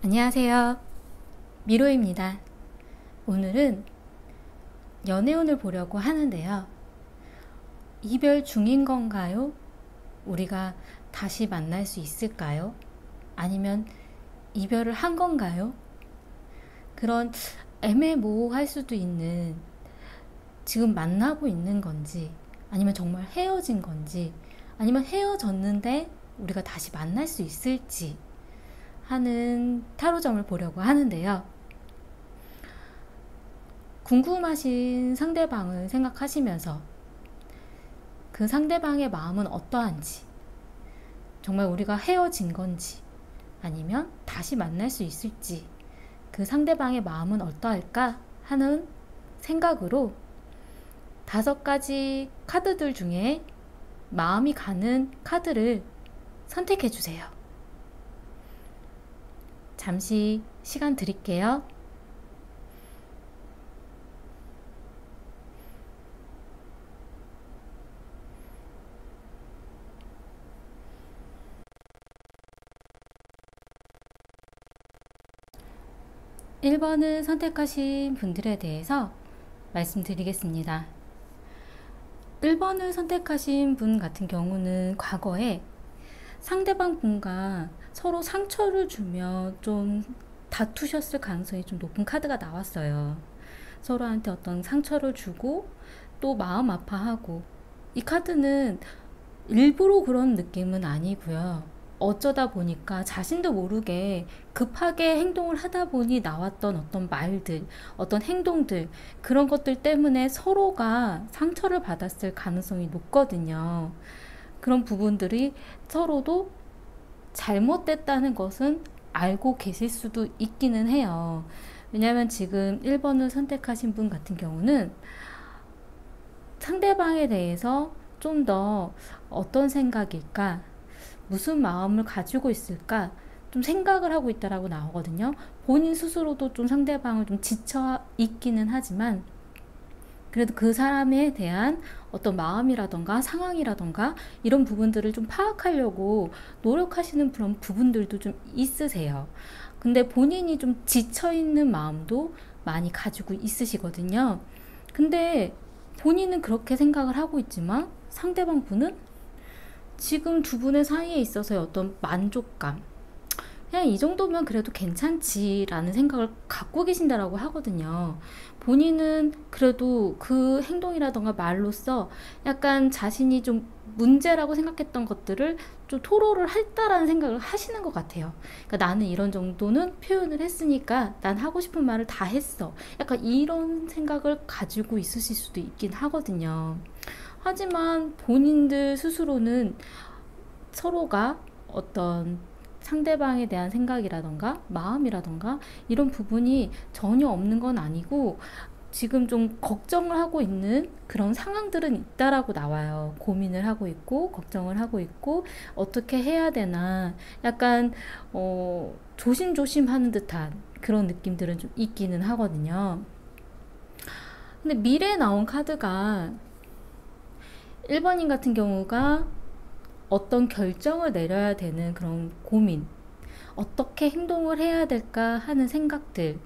안녕하세요. 미로입니다. 오늘은 연애운을 보려고 하는데요. 이별 중인 건가요? 우리가 다시 만날 수 있을까요? 아니면 이별을 한 건가요? 그런 애매모호할 수도 있는, 지금 만나고 있는 건지, 아니면 정말 헤어진 건지, 아니면 헤어졌는데 우리가 다시 만날 수 있을지 하는 타로점을 보려고 하는데요. 궁금하신 상대방을 생각하시면서 그 상대방의 마음은 어떠한지, 정말 우리가 헤어진 건지, 아니면 다시 만날 수 있을지, 그 상대방의 마음은 어떠할까 하는 생각으로 5가지 카드들 중에 마음이 가는 카드를 선택해 주세요. 잠시 시간 드릴게요. (1번을) 선택하신 분들에 대해서 말씀드리겠습니다. 1번을 선택하신 분 같은 경우는 과거에 상대방 분과 서로 상처를 주며 좀 다투셨을 가능성이 좀 높은 카드가 나왔어요. 서로한테 어떤 상처를 주고 또 마음 아파하고, 이 카드는 일부러 그런 느낌은 아니고요. 어쩌다 보니까 자신도 모르게 급하게 행동을 하다 보니 나왔던 어떤 말들, 어떤 행동들, 그런 것들 때문에 서로가 상처를 받았을 가능성이 높거든요. 그런 부분들이 서로도 잘못됐다는 것은 알고 계실 수도 있기는 해요. 왜냐하면 지금 1번을 선택하신 분 같은 경우는 상대방에 대해서 좀 더 어떤 생각일까, 무슨 마음을 가지고 있을까 좀 생각을 하고 있다라고 나오거든요. 본인 스스로도 좀 상대방을 좀 지쳐 있기는 하지만, 그래도 그 사람에 대한 어떤 마음이라던가 상황이라던가 이런 부분들을 좀 파악하려고 노력하시는 그런 부분들도 좀 있으세요. 근데 본인이 좀 지쳐있는 마음도 많이 가지고 있으시거든요. 근데 본인은 그렇게 생각을 하고 있지만 상대방 분은 지금 두 분의 사이에 있어서의 어떤 만족감, 그냥 이 정도면 그래도 괜찮지라는 생각을 갖고 계신다라고 하거든요. 본인은 그래도 그 행동이라던가 말로써 약간 자신이 좀 문제라고 생각했던 것들을 좀 토로를 했다라는 생각을 하시는 것 같아요. 그러니까 나는 이런 정도는 표현을 했으니까 난 하고 싶은 말을 다 했어, 약간 이런 생각을 가지고 있으실 수도 있긴 하거든요. 하지만 본인들 스스로는 서로가 어떤 상대방에 대한 생각이라던가 마음이라던가 이런 부분이 전혀 없는 건 아니고, 지금 좀 걱정을 하고 있는 그런 상황들은 있다라고 나와요. 고민을 하고 있고 걱정을 하고 있고 어떻게 해야 되나, 약간 조심조심 하는 듯한 그런 느낌들은 좀 있기는 하거든요. 근데 미래에 나온 카드가 1번인 같은 경우가 어떤 결정을 내려야 되는 그런 고민, 어떻게 행동을 해야 될까 하는 생각들,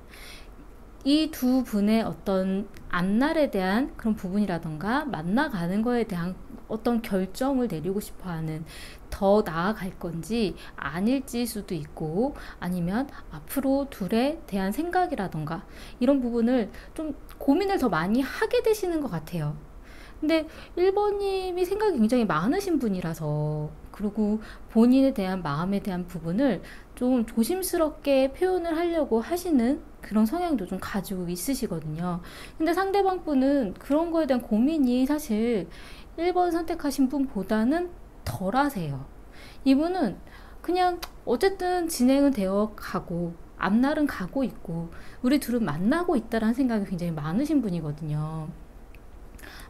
이 두 분의 어떤 앞날에 대한 그런 부분이라던가 만나가는 거에 대한 어떤 결정을 내리고 싶어 하는, 더 나아갈 건지 아닐지 수도 있고, 아니면 앞으로 둘에 대한 생각이라던가 이런 부분을 좀 고민을 더 많이 하게 되시는 것 같아요. 근데 1번님이 생각이 굉장히 많으신 분이라서, 그리고 본인에 대한 마음에 대한 부분을 좀 조심스럽게 표현을 하려고 하시는 그런 성향도 좀 가지고 있으시거든요. 근데 상대방 분은 그런 거에 대한 고민이 사실 1번 선택하신 분보다는 덜 하세요. 이분은 그냥 어쨌든 진행은 되어 가고 앞날은 가고 있고 우리 둘은 만나고 있다라는 생각이 굉장히 많으신 분이거든요.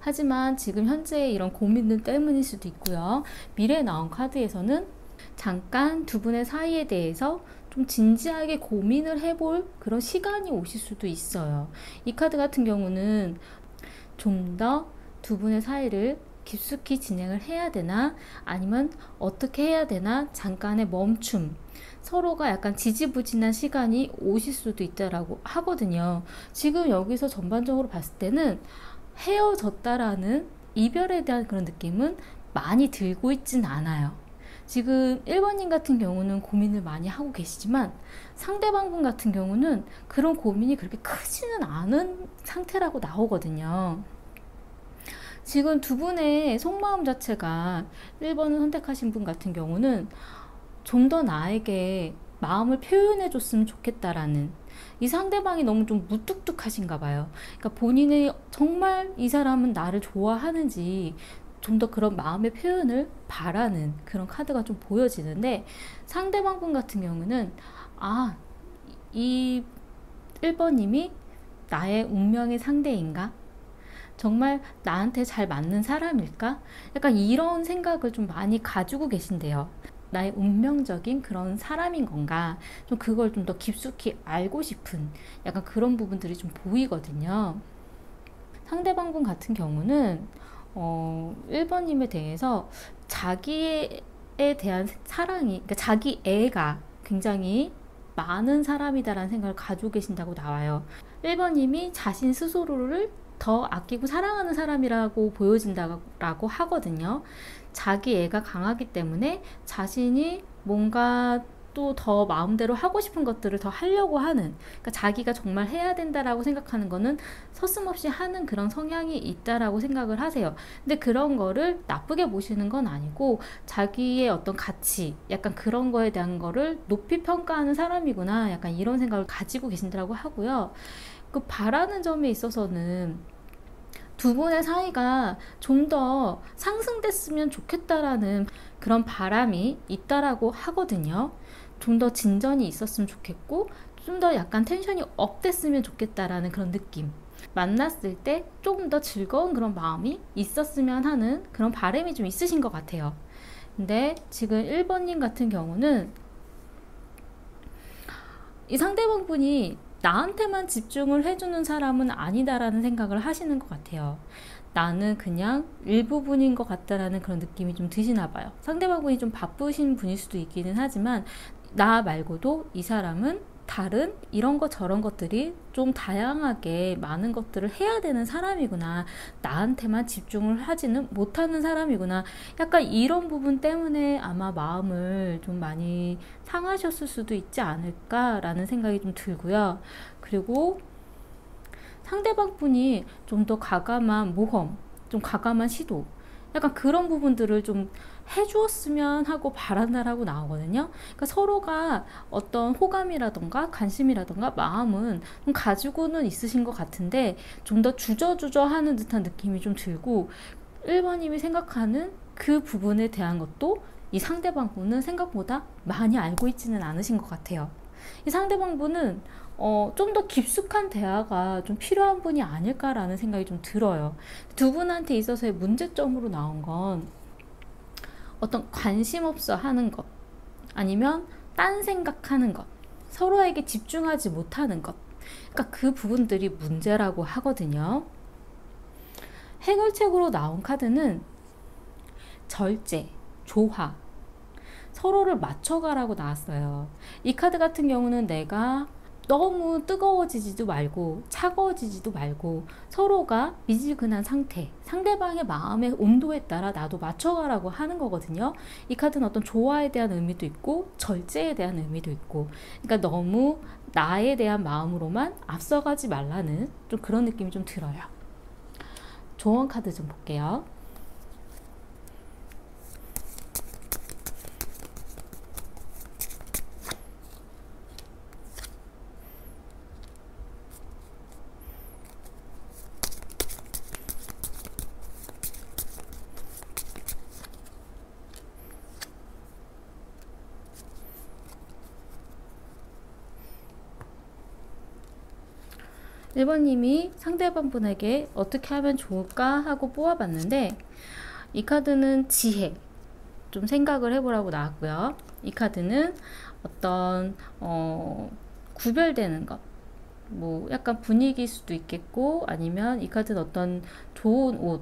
하지만 지금 현재의 이런 고민들 때문일 수도 있고요. 미래에 나온 카드에서는 잠깐 두 분의 사이에 대해서 좀 진지하게 고민을 해볼 그런 시간이 오실 수도 있어요. 이 카드 같은 경우는 좀 더 두 분의 사이를 깊숙이 진행을 해야 되나, 아니면 어떻게 해야 되나, 잠깐의 멈춤, 서로가 약간 지지부진한 시간이 오실 수도 있다라고 하거든요. 지금 여기서 전반적으로 봤을 때는 헤어졌다라는 이별에 대한 그런 느낌은 많이 들고 있진 않아요. 지금 1번님 같은 경우는 고민을 많이 하고 계시지만, 상대방분 같은 경우는 그런 고민이 그렇게 크지는 않은 상태라고 나오거든요. 지금 두 분의 속마음 자체가 1번을 선택하신 분 같은 경우는 좀 더 나에게 마음을 표현해 줬으면 좋겠다라는, 이 상대방이 너무 좀 무뚝뚝하신가 봐요. 그러니까 본인이 정말 이 사람은 나를 좋아하는지 좀 더 그런 마음의 표현을 바라는 그런 카드가 좀 보여지는데, 상대방 분 같은 경우는 이 1번님이 나의 운명의 상대인가? 정말 나한테 잘 맞는 사람일까? 약간 이런 생각을 좀 많이 가지고 계신데요. 나의 운명적인 그런 사람인 건가? 좀 그걸 좀 더 깊숙이 알고 싶은 약간 그런 부분들이 좀 보이거든요. 상대방분 같은 경우는 1번님에 대해서 자기에 대한 사랑이, 그러니까 자기 애가 굉장히 많은 사람이다라는 생각을 가지고 계신다고 나와요. 1번님이 자신 스스로를 더 아끼고 사랑하는 사람이라고 보여진다고 하거든요. 자기 애가 강하기 때문에 자신이 뭔가 또 더 마음대로 하고 싶은 것들을 더 하려고 하는, 그러니까 자기가 정말 해야 된다라고 생각하는 거는 서슴없이 하는 그런 성향이 있다라고 생각을 하세요. 근데 그런 거를 나쁘게 보시는 건 아니고, 자기의 어떤 가치, 약간 그런 거에 대한 거를 높이 평가하는 사람이구나, 약간 이런 생각을 가지고 계신다고 하고요. 그 바라는 점에 있어서는 두 분의 사이가 좀 더 상승됐으면 좋겠다라는 그런 바람이 있다라고 하거든요. 좀 더 진전이 있었으면 좋겠고, 좀 더 약간 텐션이 업됐으면 좋겠다라는 그런 느낌. 만났을 때 조금 더 즐거운 그런 마음이 있었으면 하는 그런 바람이 좀 있으신 것 같아요. 근데 지금 1번님 같은 경우는 이 상대방 분이 나한테만 집중을 해주는 사람은 아니다라는 생각을 하시는 것 같아요. 나는 그냥 일부분인 것 같다라는 그런 느낌이 좀 드시나 봐요. 상대방 분이 좀 바쁘신 분일 수도 있기는 하지만, 나 말고도 이 사람은 다른 이런 것 저런 것들이 좀 다양하게 많은 것들을 해야 되는 사람이구나, 나한테만 집중을 하지는 못하는 사람이구나, 약간 이런 부분 때문에 아마 마음을 좀 많이 상하셨을 수도 있지 않을까라는 생각이 좀 들고요. 그리고 상대방 분이 좀 더 과감한 모험, 좀 과감한 시도, 약간 그런 부분들을 좀 해주었으면 하고 바란다라고 나오거든요. 그러니까 서로가 어떤 호감이라던가 관심이라던가 마음은 좀 가지고는 있으신 것 같은데, 좀 더 주저주저 하는 듯한 느낌이 좀 들고, 1번님이 생각하는 그 부분에 대한 것도 이 상대방 분은 생각보다 많이 알고 있지는 않으신 것 같아요. 이 상대방 분은 좀 더 깊숙한 대화가 좀 필요한 분이 아닐까라는 생각이 좀 들어요. 두 분한테 있어서의 문제점으로 나온 건 어떤 관심 없어 하는 것, 아니면 딴 생각하는 것, 서로에게 집중하지 못하는 것, 그러니까 그 부분들이 문제라고 하거든요. 해결책으로 나온 카드는 절제, 조화, 서로를 맞춰가라고 나왔어요. 이 카드 같은 경우는 내가 너무 뜨거워지지도 말고 차가워지지도 말고 서로가 미지근한 상태, 상대방의 마음의 온도에 따라 나도 맞춰가라고 하는 거거든요. 이 카드는 어떤 조화에 대한 의미도 있고 절제에 대한 의미도 있고, 그러니까 너무 나에 대한 마음으로만 앞서가지 말라는 좀 그런 느낌이 좀 들어요. 조언 카드 좀 볼게요. 1번님이 상대방 분에게 어떻게 하면 좋을까 하고 뽑아봤는데, 이 카드는 지혜, 좀 생각을 해보라고 나왔고요. 이 카드는 어떤 구별되는 것, 뭐 약간 분위기일 수도 있겠고, 아니면 이 카드는 어떤 좋은 옷,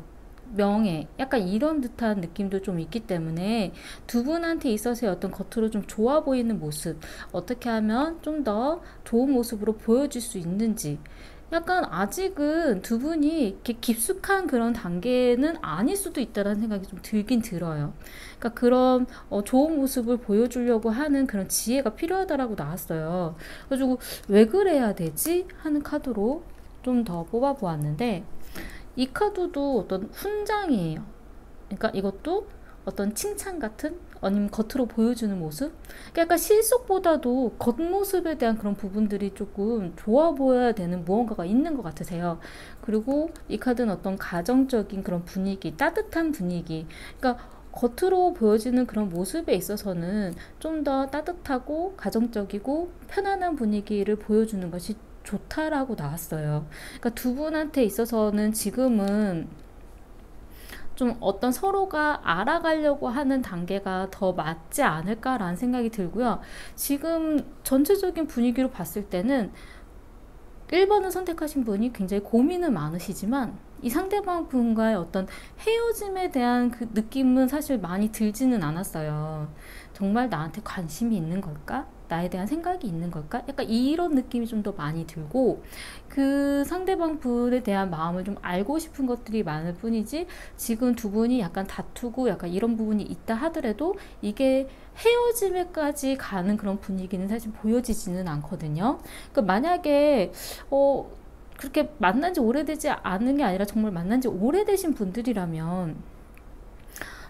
명예, 약간 이런 듯한 느낌도 좀 있기 때문에 두 분한테 있어서의 어떤 겉으로 좀 좋아 보이는 모습, 어떻게 하면 좀 더 좋은 모습으로 보여줄 수 있는지, 약간 아직은 두 분이 이렇게 깊숙한 그런 단계는 아닐 수도 있다는 생각이 좀 들긴 들어요. 그러니까 그런 좋은 모습을 보여주려고 하는 그런 지혜가 필요하다라고 나왔어요. 그래가지고 왜 그래야 되지? 하는 카드로 좀 더 뽑아보았는데, 이 카드도 어떤 훈장이에요. 그러니까 이것도 어떤 칭찬 같은, 아니면 겉으로 보여주는 모습, 그러니까 약간 실속보다도 겉모습에 대한 그런 부분들이 조금 좋아 보여야 되는 무언가가 있는 것 같으세요. 그리고 이 카드는 어떤 가정적인 그런 분위기, 따뜻한 분위기, 그러니까 겉으로 보여지는 그런 모습에 있어서는 좀 더 따뜻하고 가정적이고 편안한 분위기를 보여주는 것이 좋다라고 나왔어요. 그러니까 두 분한테 있어서는 지금은 좀 어떤 서로가 알아가려고 하는 단계가 더 맞지 않을까라는 생각이 들고요. 지금 전체적인 분위기로 봤을 때는 1번을 선택하신 분이 굉장히 고민은 많으시지만 이 상대방 분과의 어떤 헤어짐에 대한 그 느낌은 사실 많이 들지는 않았어요. 정말 나한테 관심이 있는 걸까? 나에 대한 생각이 있는 걸까? 약간 이런 느낌이 좀 더 많이 들고, 그 상대방 분에 대한 마음을 좀 알고 싶은 것들이 많을 뿐이지, 지금 두 분이 약간 다투고 약간 이런 부분이 있다 하더라도 이게 헤어짐에까지 가는 그런 분위기는 사실 보여지지는 않거든요. 그러니까 만약에 그렇게 만난 지 오래되지 않은 게 아니라 정말 만난 지 오래되신 분들이라면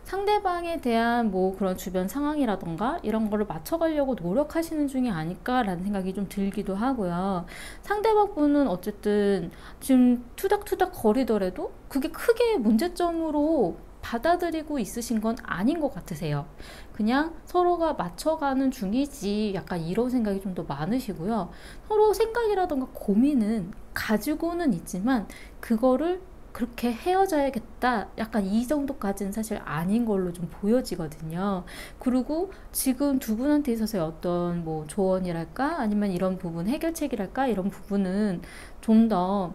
상대방에 대한 뭐 그런 주변 상황이라던가 이런 거를 맞춰가려고 노력하시는 중이 아닐까라는 생각이 좀 들기도 하고요. 상대방 분은 어쨌든 지금 투닥투닥 거리더라도 그게 크게 문제점으로 받아들이고 있으신 건 아닌 것 같으세요. 그냥 서로가 맞춰가는 중이지, 약간 이런 생각이 좀 더 많으시고요. 서로 생각이라던가 고민은 가지고는 있지만 그거를 그렇게 헤어져야겠다, 약간 이 정도까지는 사실 아닌 걸로 좀 보여지거든요. 그리고 지금 두 분한테 있어서의 어떤 뭐 조언이랄까 아니면 이런 부분 해결책이랄까 이런 부분은 좀 더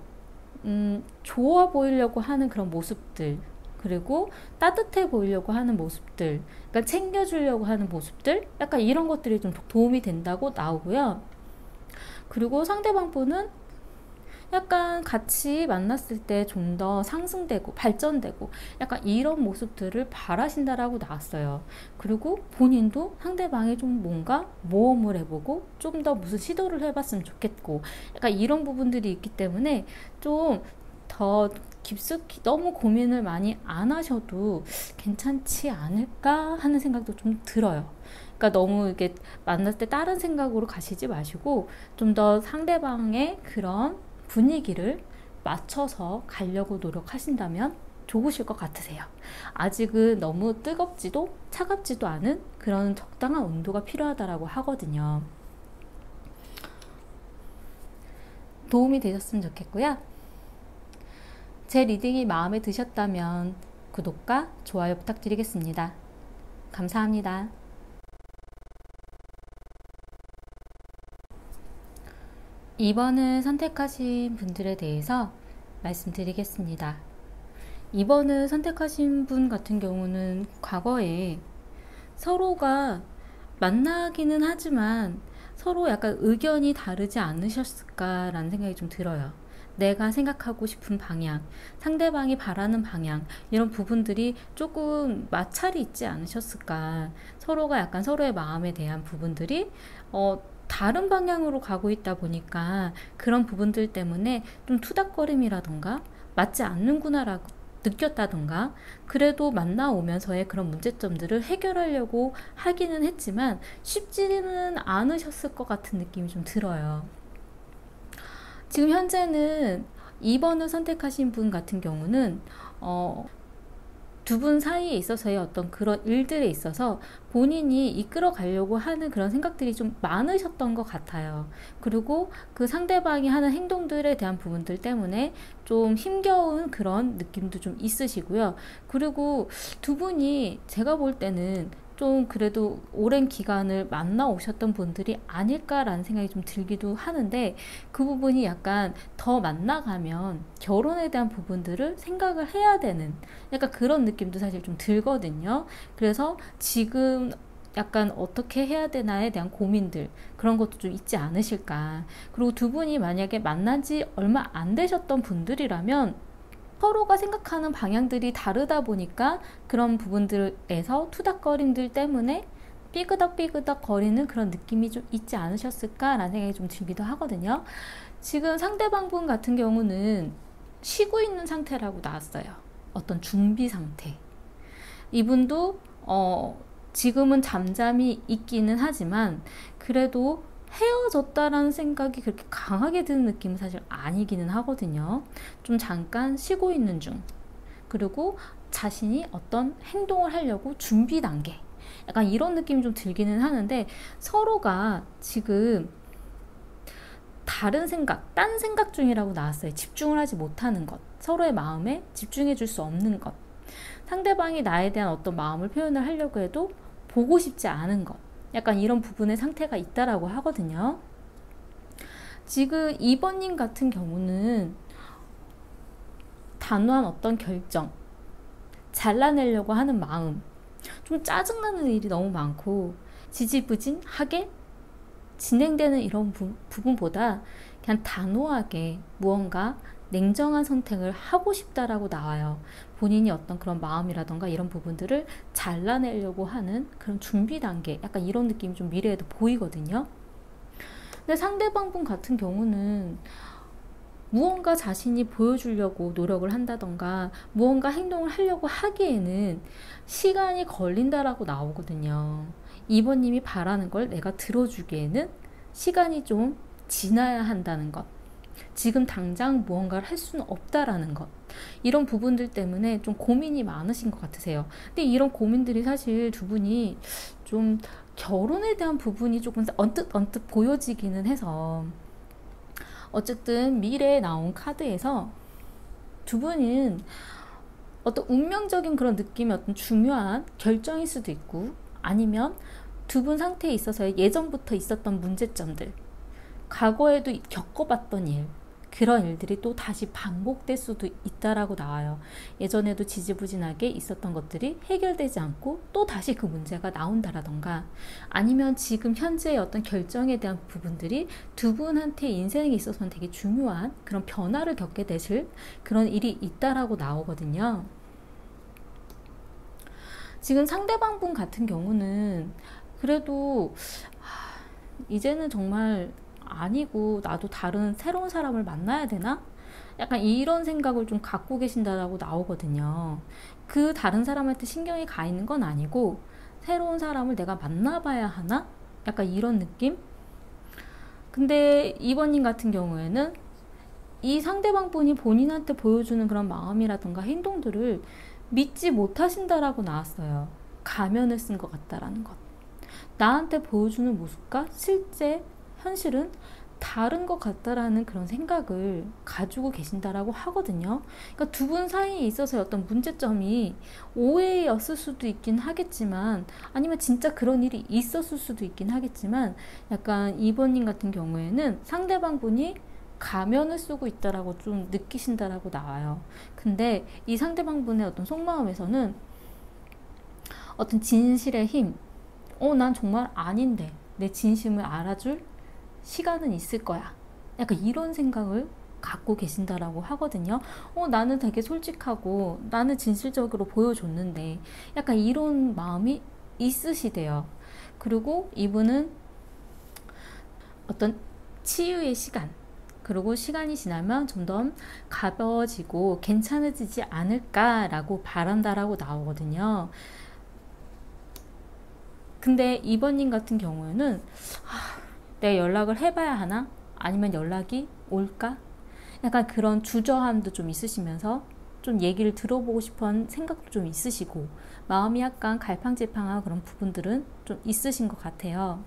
좋아 보이려고 하는 그런 모습들, 그리고 따뜻해 보이려고 하는 모습들, 그러니까 챙겨주려고 하는 모습들, 약간 이런 것들이 좀 도움이 된다고 나오고요. 그리고 상대방 분은 약간 같이 만났을 때 좀 더 상승되고 발전되고 약간 이런 모습들을 바라신다라고 나왔어요. 그리고 본인도 상대방이 좀 뭔가 모험을 해보고 좀 더 무슨 시도를 해봤으면 좋겠고, 약간 이런 부분들이 있기 때문에 좀 더 깊숙이 너무 고민을 많이 안 하셔도 괜찮지 않을까 하는 생각도 좀 들어요. 그러니까 너무 이게 만날 때 다른 생각으로 가시지 마시고 좀 더 상대방의 그런 분위기를 맞춰서 가려고 노력하신다면 좋으실 것 같으세요. 아직은 너무 뜨겁지도 차갑지도 않은 그런 적당한 온도가 필요하다고 하거든요. 도움이 되셨으면 좋겠고요. 제 리딩이 마음에 드셨다면 구독과 좋아요 부탁드리겠습니다. 감사합니다. 2번을 선택하신 분들에 대해서 말씀드리겠습니다. 2번을 선택하신 분 같은 경우는 과거에 서로가 만나기는 하지만 서로 약간 의견이 다르지 않으셨을까라는 생각이 좀 들어요. 내가 생각하고 싶은 방향, 상대방이 바라는 방향, 이런 부분들이 조금 마찰이 있지 않으셨을까. 서로가 약간 서로의 마음에 대한 부분들이 다른 방향으로 가고 있다 보니까 그런 부분들 때문에 좀 투닥거림이라던가 맞지 않는구나라고 느꼈다던가, 그래도 만나오면서의 그런 문제점들을 해결하려고 하기는 했지만 쉽지는 않으셨을 것 같은 느낌이 좀 들어요. 지금 현재는 2번을 선택하신 분 같은 경우는 두 분 사이에 있어서의 어떤 그런 일들에 있어서 본인이 이끌어 가려고 하는 그런 생각들이 좀 많으셨던 것 같아요. 그리고 그 상대방이 하는 행동들에 대한 부분들 때문에 좀 힘겨운 그런 느낌도 좀 있으시고요. 그리고 두 분이 제가 볼 때는 좀 그래도 오랜 기간을 만나 오셨던 분들이 아닐까라는 생각이 좀 들기도 하는데, 그 부분이 약간 더 만나가면 결혼에 대한 부분들을 생각을 해야 되는 약간 그런 느낌도 사실 좀 들거든요. 그래서 지금 약간 어떻게 해야 되나에 대한 고민들, 그런 것도 좀 있지 않으실까. 그리고 두 분이 만약에 만난 지 얼마 안 되셨던 분들이라면 서로가 생각하는 방향들이 다르다 보니까 그런 부분들에서 투닥거림들 때문에 삐그덕삐그덕 거리는 그런 느낌이 좀 있지 않으셨을까라는 생각이 좀 들기도 하거든요. 지금 상대방분 같은 경우는 쉬고 있는 상태라고 나왔어요. 어떤 준비 상태. 이분도 지금은 잠잠히 있기는 하지만 그래도 헤어졌다라는 생각이 그렇게 강하게 드는 느낌은 사실 아니기는 하거든요. 좀 잠깐 쉬고 있는 중. 그리고 자신이 어떤 행동을 하려고 준비 단계. 약간 이런 느낌이 좀 들기는 하는데, 서로가 지금 다른 생각, 딴 생각 중이라고 나왔어요. 집중을 하지 못하는 것. 서로의 마음에 집중해 줄 수 없는 것. 상대방이 나에 대한 어떤 마음을 표현을 하려고 해도 보고 싶지 않은 것. 약간 이런 부분의 상태가 있다라고 하거든요. 지금 2번님 같은 경우는 단호한 어떤 결정, 잘라내려고 하는 마음, 좀 짜증나는 일이 너무 많고 지지부진하게 진행되는 이런 부분보다 그냥 단호하게 무언가 냉정한 선택을 하고 싶다라고 나와요. 본인이 어떤 그런 마음이라던가 이런 부분들을 잘라내려고 하는 그런 준비 단계, 약간 이런 느낌이 좀 미래에도 보이거든요. 근데 상대방 분 같은 경우는 무언가 자신이 보여주려고 노력을 한다던가 무언가 행동을 하려고 하기에는 시간이 걸린다라고 나오거든요. 2번님이 바라는 걸 내가 들어주기에는 시간이 좀 지나야 한다는 것. 지금 당장 무언가를 할 수는 없다라는 것. 이런 부분들 때문에 좀 고민이 많으신 것 같으세요. 근데 이런 고민들이 사실 두 분이 좀 결혼에 대한 부분이 조금 언뜻 보여지기는 해서, 어쨌든 미래에 나온 카드에서 두 분은 어떤 운명적인 그런 느낌의 어떤 중요한 결정일 수도 있고, 아니면 두 분 상태에 있어서의 예전부터 있었던 문제점들, 과거에도 겪어봤던 일, 그런 일들이 또 다시 반복될 수도 있다라고 나와요. 예전에도 지지부진하게 있었던 것들이 해결되지 않고 또 다시 그 문제가 나온다라던가, 아니면 지금 현재의 어떤 결정에 대한 부분들이 두 분한테 인생에 있어서는 되게 중요한 그런 변화를 겪게 되실 그런 일이 있다라고 나오거든요. 지금 상대방 분 같은 경우는 그래도 이제는 정말 아니고 나도 다른 새로운 사람을 만나야 되나? 약간 이런 생각을 좀 갖고 계신다라고 나오거든요. 그 다른 사람한테 신경이 가 있는 건 아니고 새로운 사람을 내가 만나봐야 하나? 약간 이런 느낌? 근데 2번님 같은 경우에는 이 상대방 분이 본인한테 보여주는 그런 마음이라든가 행동들을 믿지 못하신다라고 나왔어요. 가면을 쓴 것 같다라는 것. 나한테 보여주는 모습과 실제 현실은 다른 것 같다라는 그런 생각을 가지고 계신다라고 하거든요. 그러니까 두 분 사이에 있어서 어떤 문제점이 오해였을 수도 있긴 하겠지만, 아니면 진짜 그런 일이 있었을 수도 있긴 하겠지만, 약간 2번님 같은 경우에는 상대방 분이 가면을 쓰고 있다라고 좀 느끼신다라고 나와요. 근데 이 상대방 분의 어떤 속마음에서는 어떤 진실의 힘, 난 정말 아닌데 내 진심을 알아줄 시간은 있을 거야. 약간 이런 생각을 갖고 계신다라고 하거든요. 나는 되게 솔직하고 나는 진실적으로 보여줬는데, 약간 이런 마음이 있으시대요. 그리고 이분은 어떤 치유의 시간, 그리고 시간이 지나면 좀 더 가벼워지고 괜찮아지지 않을까라고 바란다라고 나오거든요. 근데 2번님 같은 경우에는 내가 연락을 해봐야 하나? 아니면 연락이 올까? 약간 그런 주저함도 좀 있으시면서 좀 얘기를 들어보고 싶은 생각도 좀 있으시고, 마음이 약간 갈팡질팡한 그런 부분들은 좀 있으신 것 같아요.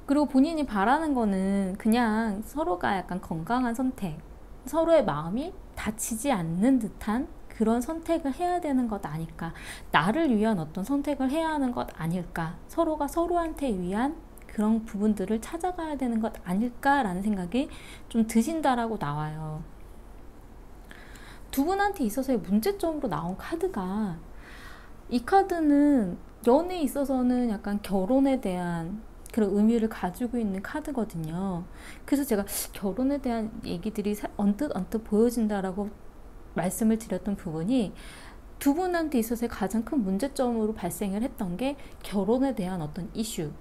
그리고 본인이 바라는 거는 그냥 서로가 약간 건강한 선택, 서로의 마음이 다치지 않는 듯한 그런 선택을 해야 되는 것 아닐까, 나를 위한 어떤 선택을 해야 하는 것 아닐까, 서로가 서로한테 위한 그런 부분들을 찾아가야 되는 것 아닐까라는 생각이 좀 드신다라고 나와요. 두 분한테 있어서의 문제점으로 나온 카드가, 이 카드는 연애에 있어서는 약간 결혼에 대한 그런 의미를 가지고 있는 카드거든요. 그래서 제가 결혼에 대한 얘기들이 언뜻 보여진다라고 말씀을 드렸던 부분이, 두 분한테 있어서의 가장 큰 문제점으로 발생을 했던 게 결혼에 대한 어떤 이슈,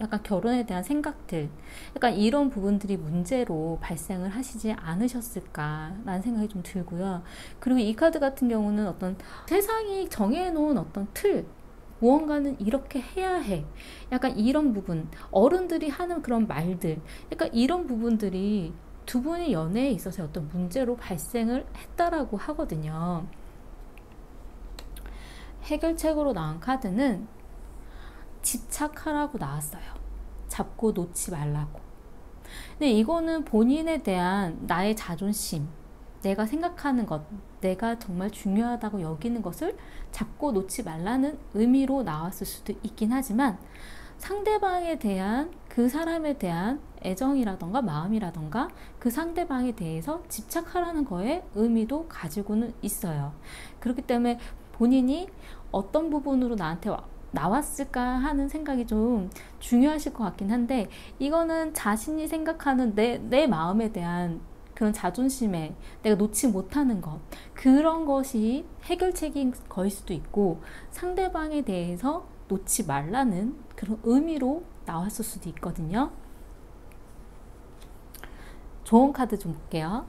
약간 결혼에 대한 생각들, 약간 이런 부분들이 문제로 발생을 하시지 않으셨을까라는 생각이 좀 들고요. 그리고 이 카드 같은 경우는 어떤 세상이 정해놓은 어떤 틀, 무언가는 이렇게 해야 해, 약간 이런 부분, 어른들이 하는 그런 말들, 약간 이런 부분들이 두 분의 연애에 있어서 어떤 문제로 발생을 했다라고 하거든요. 해결책으로 나온 카드는 집착하라고 나왔어요. 잡고 놓지 말라고. 근데 이거는 본인에 대한 나의 자존심, 내가 생각하는 것, 내가 정말 중요하다고 여기는 것을 잡고 놓지 말라는 의미로 나왔을 수도 있긴 하지만, 상대방에 대한, 그 사람에 대한 애정이라던가 마음이라던가 그 상대방에 대해서 집착하라는 거에 의미도 가지고는 있어요. 그렇기 때문에 본인이 어떤 부분으로 나한테 나왔을까 하는 생각이 좀 중요하실 것 같긴 한데, 이거는 자신이 생각하는 내 마음에 대한 그런 자존심에 내가 놓지 못하는 것, 그런 것이 해결책인 거일 수도 있고, 상대방에 대해서 놓지 말라는 그런 의미로 나왔을 수도 있거든요. 좋은 카드 좀 볼게요.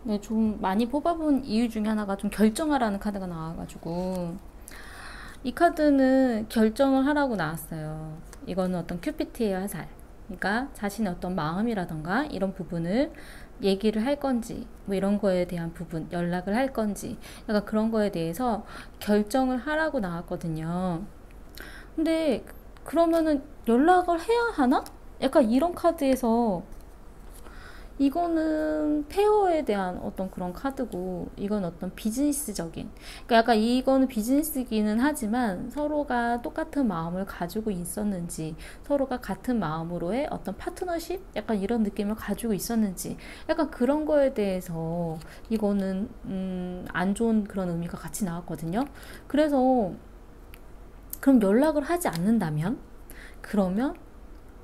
네, 좀 많이 뽑아본 이유 중에 하나가 좀 결정하라는 카드가 나와가지고, 이 카드는 결정을 하라고 나왔어요. 이거는 어떤 큐피트의 화살, 그러니까 자신의 어떤 마음이라던가 이런 부분을 얘기를 할 건지, 뭐 이런 거에 대한 부분, 연락을 할 건지, 약간 그런 거에 대해서 결정을 하라고 나왔거든요. 근데 그러면은 연락을 해야 하나? 약간 이런 카드에서, 이거는 페어에 대한 어떤 그런 카드고, 이건 어떤 비즈니스적인, 그러니까 약간 이거는 비즈니스기는 하지만 서로가 똑같은 마음을 가지고 있었는지, 서로가 같은 마음으로의 어떤 파트너십? 약간 이런 느낌을 가지고 있었는지, 약간 그런 거에 대해서 이거는 안 좋은 그런 의미가 같이 나왔거든요. 그래서 그럼 연락을 하지 않는다면, 그러면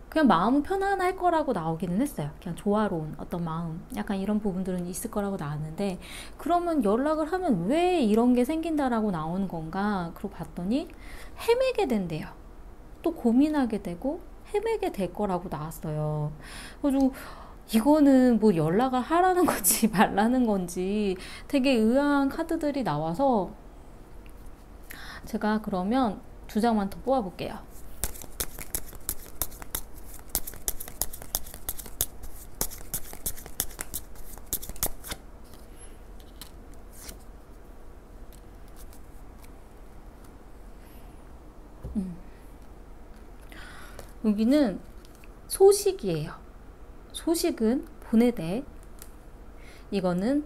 그냥 마음은 편안할 거라고 나오기는 했어요. 그냥 조화로운 어떤 마음, 약간 이런 부분들은 있을 거라고 나왔는데, 그러면 연락을 하면 왜 이런 게 생긴다라고 나오는 건가? 그러고 봤더니 헤매게 된대요. 또 고민하게 되고 헤매게 될 거라고 나왔어요. 그래서 이거는 뭐 연락을 하라는 건지 말라는 건지 되게 의아한 카드들이 나와서, 제가 그러면 두 장만 더 뽑아볼게요. 여기는 소식이에요. 소식은 보내대. 이거는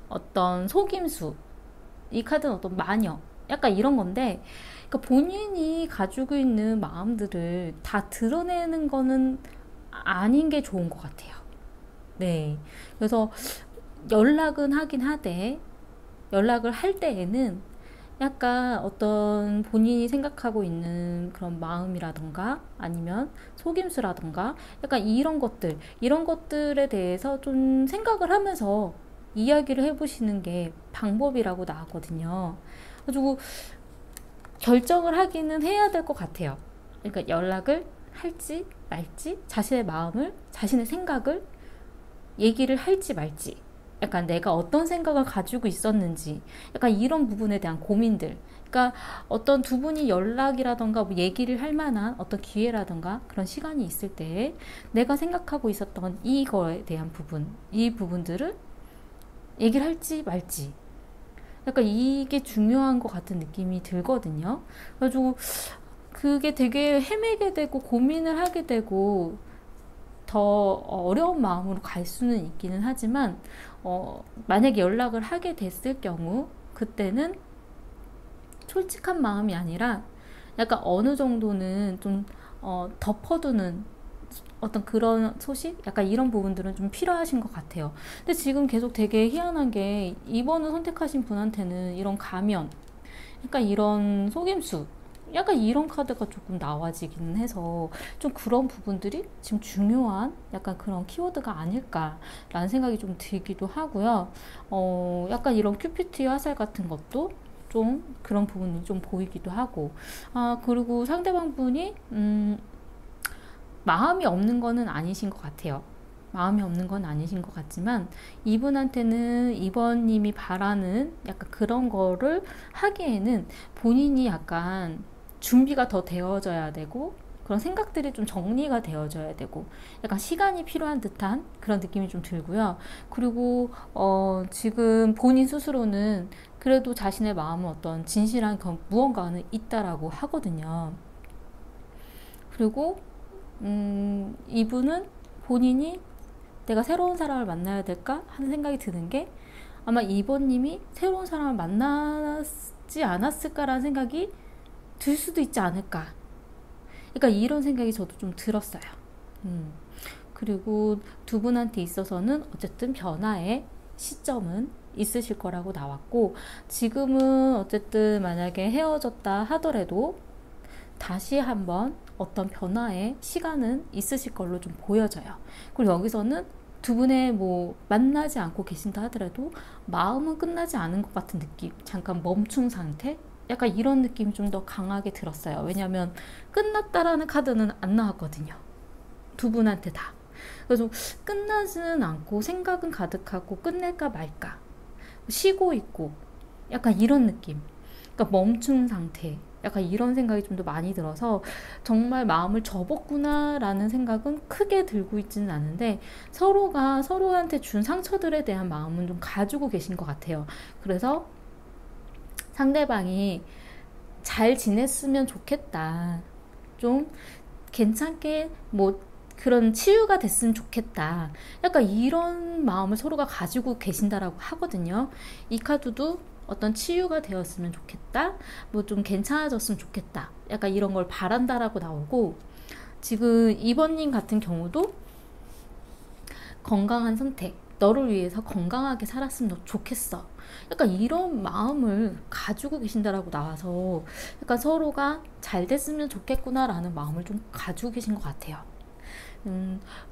어떤 속임수, 이 카드는 어떤 마녀, 약간 이런 건데, 그러니까 본인이 가지고 있는 마음들을 다 드러내는 거는 아닌 게 좋은 것 같아요. 네. 그래서 연락은 하긴 하되, 연락을 할 때에는 약간 어떤 본인이 생각하고 있는 그런 마음이라던가 아니면 속임수라던가 약간 이런 것들에 대해서 좀 생각을 하면서 이야기를 해보시는 게 방법이라고 나왔거든요. 그래가지고 결정을 하기는 해야 될 것 같아요. 그러니까 연락을 할지 말지, 자신의 마음을, 자신의 생각을 얘기를 할지 말지, 약간 내가 어떤 생각을 가지고 있었는지, 약간 이런 부분에 대한 고민들. 그러니까 어떤 두 분이 연락이라던가 뭐 얘기를 할 만한 어떤 기회라던가 그런 시간이 있을 때 내가 생각하고 있었던 이거에 대한 부분, 이 부분들을 얘기를 할지 말지. 약간 이게 중요한 것 같은 느낌이 들거든요. 그래가지고 그게 되게 헤매게 되고 고민을 하게 되고 더 어려운 마음으로 갈 수는 있기는 하지만 만약에 연락을 하게 됐을 경우 그때는 솔직한 마음이 아니라 약간 어느 정도는 좀 덮어두는 어떤 그런 소식? 약간 이런 부분들은 좀 필요하신 것 같아요. 근데 지금 계속 되게 희한한 게 2번을 선택하신 분한테는 이런 가면, 약간 이런 속임수, 약간 이런 카드가 조금 나와지기는 해서 좀 그런 부분들이 지금 중요한 약간 그런 키워드가 아닐까라는 생각이 좀 들기도 하고요. 약간 이런 큐피트의 화살 같은 것도 좀 그런 부분이 좀 보이기도 하고, 그리고 상대방 분이 마음이 없는 거는 아니신 것 같아요. 마음이 없는 건 아니신 것 같지만 이분한테는 이번님이 바라는 약간 그런 거를 하기에는 본인이 약간 준비가 더 되어져야 되고 그런 생각들이 좀 정리가 되어져야 되고 약간 시간이 필요한 듯한 그런 느낌이 좀 들고요. 그리고 지금 본인 스스로는 그래도 자신의 마음은 어떤 진실한 무언가는 있다라고 하거든요. 그리고 이분은 본인이 내가 새로운 사람을 만나야 될까 하는 생각이 드는 게 아마 이번님이 새로운 사람을 만나지 않았을까라는 생각이 들 수도 있지 않을까. 그러니까 이런 생각이 저도 좀 들었어요. 그리고 두 분한테 있어서는 어쨌든 변화의 시점은 있으실 거라고 나왔고 지금은 어쨌든 만약에 헤어졌다 하더라도 다시 한번 어떤 변화의 시간은 있으실 걸로 좀 보여져요. 그리고 여기서는 두 분의 뭐 만나지 않고 계신다 하더라도 마음은 끝나지 않은 것 같은 느낌, 잠깐 멈춘 상태, 약간 이런 느낌이 좀 더 강하게 들었어요. 왜냐하면 끝났다라는 카드는 안 나왔거든요. 두 분한테 다. 그래서 끝나지는 않고 생각은 가득하고 끝낼까 말까 쉬고 있고 약간 이런 느낌, 그러니까 멈춘 상태, 약간 이런 생각이 좀 더 많이 들어서 정말 마음을 접었구나 라는 생각은 크게 들고 있지는 않은데 서로가 서로한테 준 상처들에 대한 마음은 좀 가지고 계신 것 같아요. 그래서 상대방이 잘 지냈으면 좋겠다, 좀 괜찮게 뭐 그런 치유가 됐으면 좋겠다, 약간 이런 마음을 서로가 가지고 계신다라고 하거든요. 이 카드도 어떤 치유가 되었으면 좋겠다, 뭐 좀 괜찮아졌으면 좋겠다, 약간 이런 걸 바란다라고 나오고 지금 2번님 같은 경우도 건강한 선택, 너를 위해서 건강하게 살았으면 좋겠어, 약간 이런 마음을 가지고 계신다라고 나와서 약간 서로가 잘 됐으면 좋겠구나라는 마음을 좀 가지고 계신 것 같아요.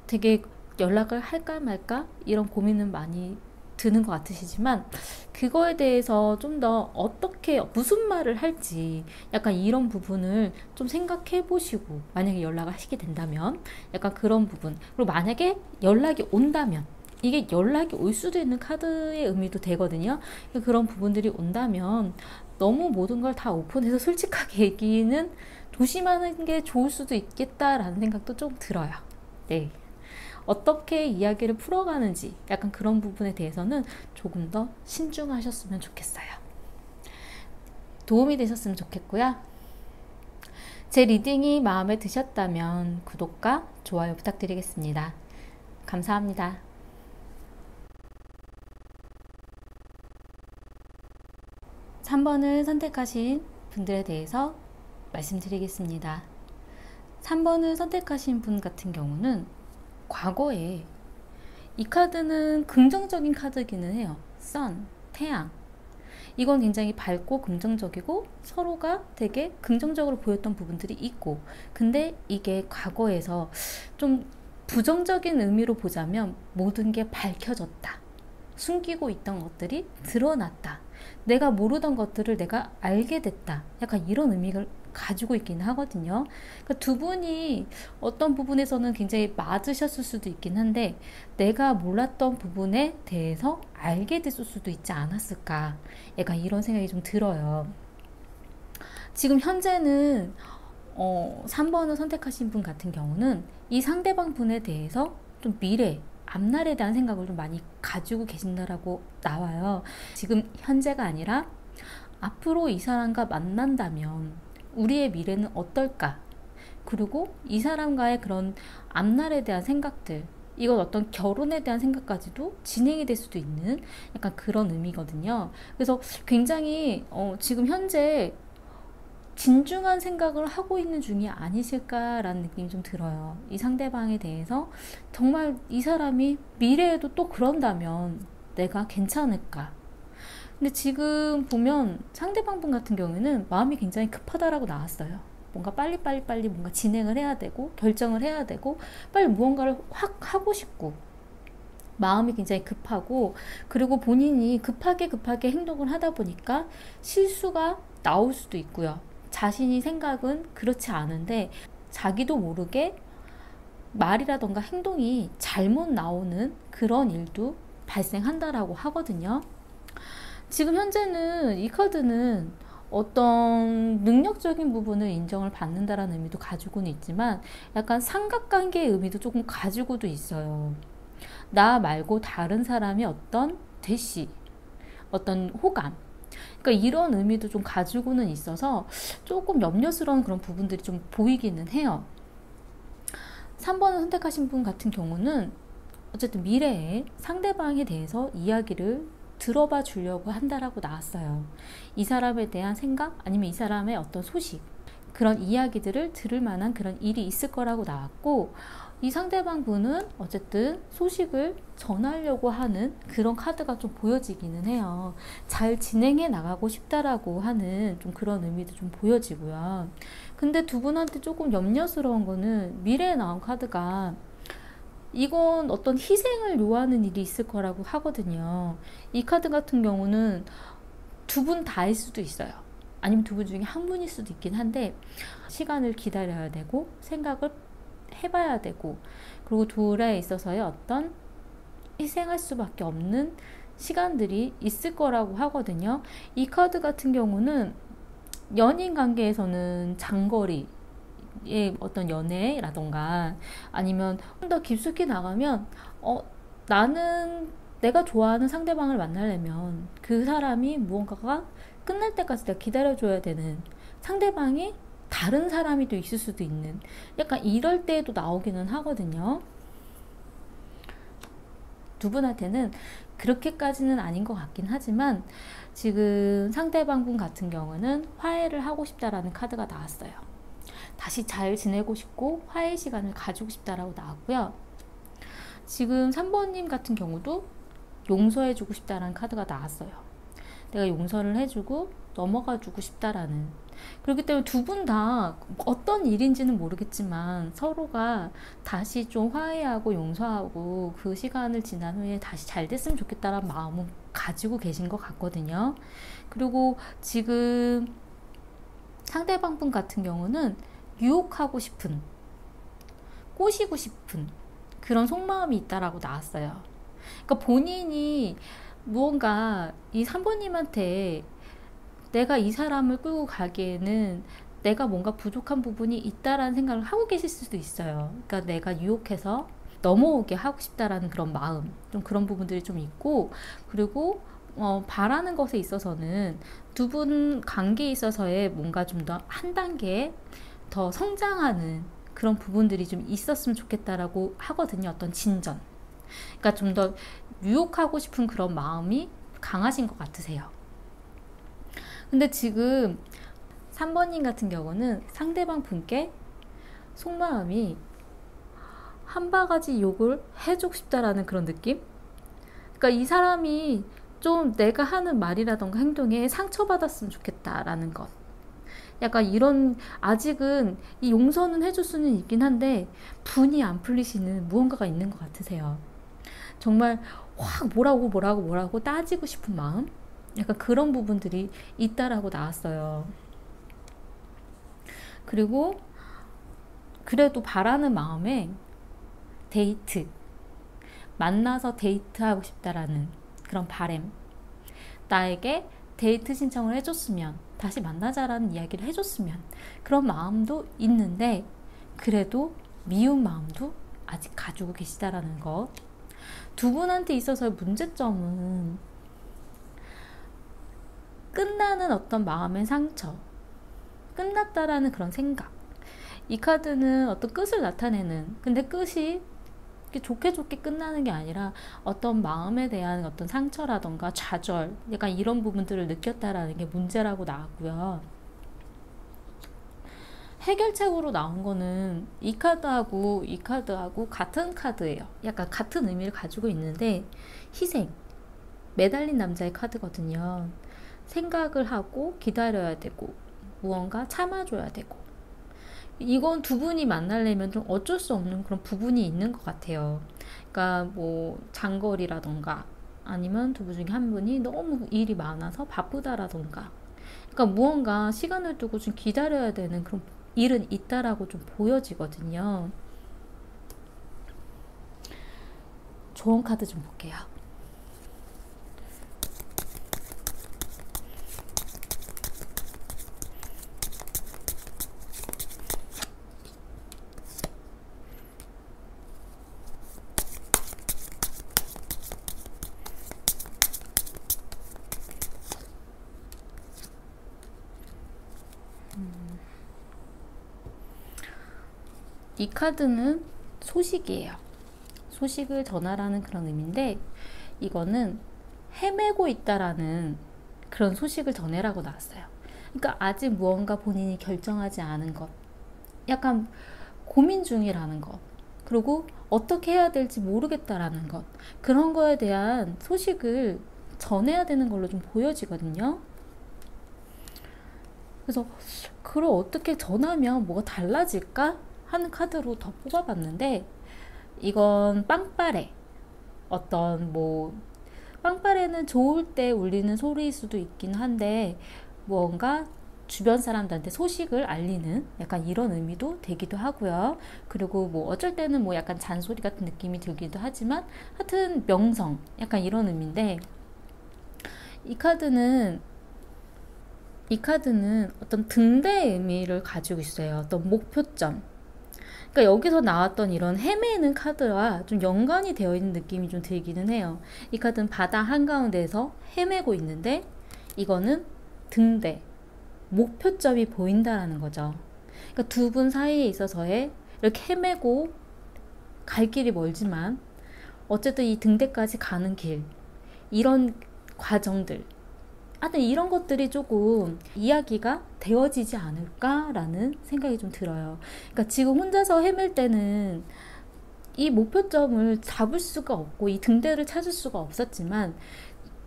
되게 연락을 할까 말까 이런 고민은 많이 드는 것 같으시지만 그거에 대해서 좀 더 어떻게 무슨 말을 할지 약간 이런 부분을 좀 생각해 보시고 만약에 연락을 하시게 된다면 약간 그런 부분, 그리고 만약에 연락이 온다면 이게 연락이 올 수도 있는 카드의 의미도 되거든요. 그런 부분들이 온다면 너무 모든 걸 다 오픈해서 솔직하게 얘기는 조심하는 게 좋을 수도 있겠다라는 생각도 좀 들어요. 네. 어떻게 이야기를 풀어가는지 약간 그런 부분에 대해서는 조금 더 신중하셨으면 좋겠어요. 도움이 되셨으면 좋겠고요. 제 리딩이 마음에 드셨다면 구독과 좋아요 부탁드리겠습니다. 감사합니다. 3번을 선택하신 분들에 대해서 말씀드리겠습니다. 3번을 선택하신 분 같은 경우는 과거에 이 카드는 긍정적인 카드기는 해요. 선, 태양. 이건 굉장히 밝고 긍정적이고 서로가 되게 긍정적으로 보였던 부분들이 있고 근데 이게 과거에서 좀 부정적인 의미로 보자면 모든 게 밝혀졌다. 숨기고 있던 것들이 드러났다. 내가 모르던 것들을 내가 알게 됐다. 약간 이런 의미를 가지고 있긴 하거든요. 그러니까 두 분이 어떤 부분에서는 굉장히 맞으셨을 수도 있긴 한데 내가 몰랐던 부분에 대해서 알게 됐을 수도 있지 않았을까. 약간 이런 생각이 좀 들어요. 지금 현재는 3번을 선택하신 분 같은 경우는 이 상대방 분에 대해서 좀 미래, 앞날에 대한 생각을 좀 많이 가지고 계신다라고 나와요. 지금 현재가 아니라 앞으로 이 사람과 만난다면 우리의 미래는 어떨까? 그리고 이 사람과의 그런 앞날에 대한 생각들, 이건 어떤 결혼에 대한 생각까지도 진행이 될 수도 있는 약간 그런 의미거든요. 그래서 굉장히 지금 현재 진중한 생각을 하고 있는 중이 아니실까라는 느낌이 좀 들어요. 이 상대방에 대해서 정말 이 사람이 미래에도 또 그런다면 내가 괜찮을까? 근데 지금 보면 상대방 분 같은 경우에는 마음이 굉장히 급하다라고 나왔어요. 뭔가 빨리 뭔가 진행을 해야 되고 결정을 해야 되고 빨리 무언가를 확 하고 싶고 마음이 굉장히 급하고 그리고 본인이 급하게 행동을 하다 보니까 실수가 나올 수도 있고요. 자신이 생각은 그렇지 않은데 자기도 모르게 말이라던가 행동이 잘못 나오는 그런 일도 발생한다라고 하거든요. 지금 현재는 이 카드는 어떤 능력적인 부분을 인정을 받는다라는 의미도 가지고는 있지만 약간 삼각관계의 의미도 조금 가지고도 있어요. 나 말고 다른 사람이 어떤 대시, 어떤 호감, 그러니까 이런 의미도 좀 가지고는 있어서 조금 염려스러운 그런 부분들이 좀 보이기는 해요. 3번을 선택하신 분 같은 경우는 어쨌든 미래에 상대방에 대해서 이야기를 들어봐 주려고 한다라고 나왔어요. 이 사람에 대한 생각 아니면 이 사람의 어떤 소식 그런 이야기들을 들을 만한 그런 일이 있을 거라고 나왔고 이 상대방 분은 어쨌든 소식을 전하려고 하는 그런 카드가 좀 보여지기는 해요. 잘 진행해 나가고 싶다라고 하는 좀 그런 의미도 좀 보여지고요. 근데 두 분한테 조금 염려스러운 거는 미래에 나온 카드가 이건 어떤 희생을 요하는 일이 있을 거라고 하거든요. 이 카드 같은 경우는 두 분 다일 수도 있어요. 아니면 두 분 중에 한 분일 수도 있긴 한데 시간을 기다려야 되고 생각을 해봐야 되고 그리고 둘에 있어서의 어떤 희생할 수밖에 없는 시간들이 있을 거라고 하거든요. 이 카드 같은 경우는 연인 관계에서는 장거리 어떤 연애라던가 아니면 좀 더 깊숙이 나가면 나는 내가 좋아하는 상대방을 만나려면 그 사람이 무언가가 끝날 때까지 내가 기다려줘야 되는 상대방이 다른 사람이 또 있을 수도 있는 약간 이럴 때에도 나오기는 하거든요. 두 분한테는 그렇게까지는 아닌 것 같긴 하지만 지금 상대방 분 같은 경우는 화해를 하고 싶다라는 카드가 나왔어요. 다시 잘 지내고 싶고 화해 시간을 가지고 싶다라고 나왔고요. 지금 3번님 같은 경우도 용서해주고 싶다라는 카드가 나왔어요. 내가 용서를 해주고 넘어가주고 싶다라는. 그렇기 때문에 두 분 다 어떤 일인지는 모르겠지만 서로가 다시 좀 화해하고 용서하고 그 시간을 지난 후에 다시 잘 됐으면 좋겠다라는 마음은 가지고 계신 것 같거든요. 그리고 지금 상대방 분 같은 경우는 유혹하고 싶은, 꼬시고 싶은 그런 속마음이 있다라고 나왔어요. 그러니까 본인이 무언가 이 3번님한테 내가 이 사람을 끌고 가기에는 내가 뭔가 부족한 부분이 있다라는 생각을 하고 계실 수도 있어요. 그러니까 내가 유혹해서 넘어오게 하고 싶다라는 그런 마음, 좀 그런 부분들이 좀 있고, 그리고 바라는 것에 있어서는 두 분 관계에 있어서의 뭔가 좀 더 한 단계 더 성장하는 그런 부분들이 좀 있었으면 좋겠다라고 하거든요. 어떤 진전. 그러니까 좀 더 유혹하고 싶은 그런 마음이 강하신 것 같으세요. 근데 지금 3번님 같은 경우는 상대방 분께 속마음이 한 바가지 욕을 해주고 싶다라는 그런 느낌? 그러니까 이 사람이 좀 내가 하는 말이라던가 행동에 상처받았으면 좋겠다라는 것. 약간 이런, 아직은 이 용서는 해줄 수는 있긴 한데 분이 안 풀리시는 무언가가 있는 것 같으세요. 정말 확 뭐라고 따지고 싶은 마음? 약간 그런 부분들이 있다라고 나왔어요. 그리고 그래도 바라는 마음에 데이트, 만나서 데이트하고 싶다라는 그런 바람, 나에게 데이트 신청을 해줬으면, 다시 만나자라는 이야기를 해줬으면, 그런 마음도 있는데 그래도 미운 마음도 아직 가지고 계시다라는 것. 두 분한테 있어서의 문제점은 끝나는 어떤 마음의 상처, 끝났다라는 그런 생각. 이 카드는 어떤 끝을 나타내는, 근데 끝이 좋게 좋게 끝나는 게 아니라 어떤 마음에 대한 어떤 상처라던가 좌절, 약간 이런 부분들을 느꼈다라는 게 문제라고 나왔고요. 해결책으로 나온 거는 이 카드하고 이 카드하고 같은 카드예요. 약간 같은 의미를 가지고 있는데, 희생, 매달린 남자의 카드거든요. 생각을 하고 기다려야 되고 무언가 참아줘야 되고, 이건 두 분이 만나려면 좀 어쩔 수 없는 그런 부분이 있는 것 같아요. 그러니까 뭐 장거리라던가, 아니면 두 분 중에 한 분이 너무 일이 많아서 바쁘다라던가, 그러니까 무언가 시간을 두고 좀 기다려야 되는 그런 일은 있다라고 좀 보여지거든요. 좋은 카드 좀 볼게요. 이 카드는 소식이에요. 소식을 전하라는 그런 의미인데, 이거는 헤매고 있다라는 그런 소식을 전해라고 나왔어요. 그러니까 아직 무언가 본인이 결정하지 않은 것, 약간 고민 중이라는 것, 그리고 어떻게 해야 될지 모르겠다라는 것, 그런 거에 대한 소식을 전해야 되는 걸로 좀 보여지거든요. 그래서 그걸 어떻게 전하면 뭐가 달라질까 하는 카드로 더 뽑아봤는데, 이건 빵빠레, 어떤 뭐 빵빠레는 좋을 때 울리는 소리일 수도 있긴 한데, 무언가 주변 사람들한테 소식을 알리는 약간 이런 의미도 되기도 하고요. 그리고 뭐 어쩔 때는 뭐 약간 잔소리 같은 느낌이 들기도 하지만, 하여튼 명성, 약간 이런 의미인데, 이 카드는 어떤 등대의 의미를 가지고 있어요. 어떤 목표점. 그러니까 여기서 나왔던 이런 헤매는 카드와 좀 연관이 되어 있는 느낌이 좀 들기는 해요. 이 카드는 바다 한가운데에서 헤매고 있는데, 이거는 등대, 목표점이 보인다라는 거죠. 그러니까 두 분 사이에 있어서의 이렇게 헤매고 갈 길이 멀지만 어쨌든 이 등대까지 가는 길, 이런 과정들, 하여튼 이런 것들이 조금 이야기가 되어지지 않을까라는 생각이 좀 들어요. 그러니까 지금 혼자서 헤맬 때는 이 목표점을 잡을 수가 없고 이 등대를 찾을 수가 없었지만,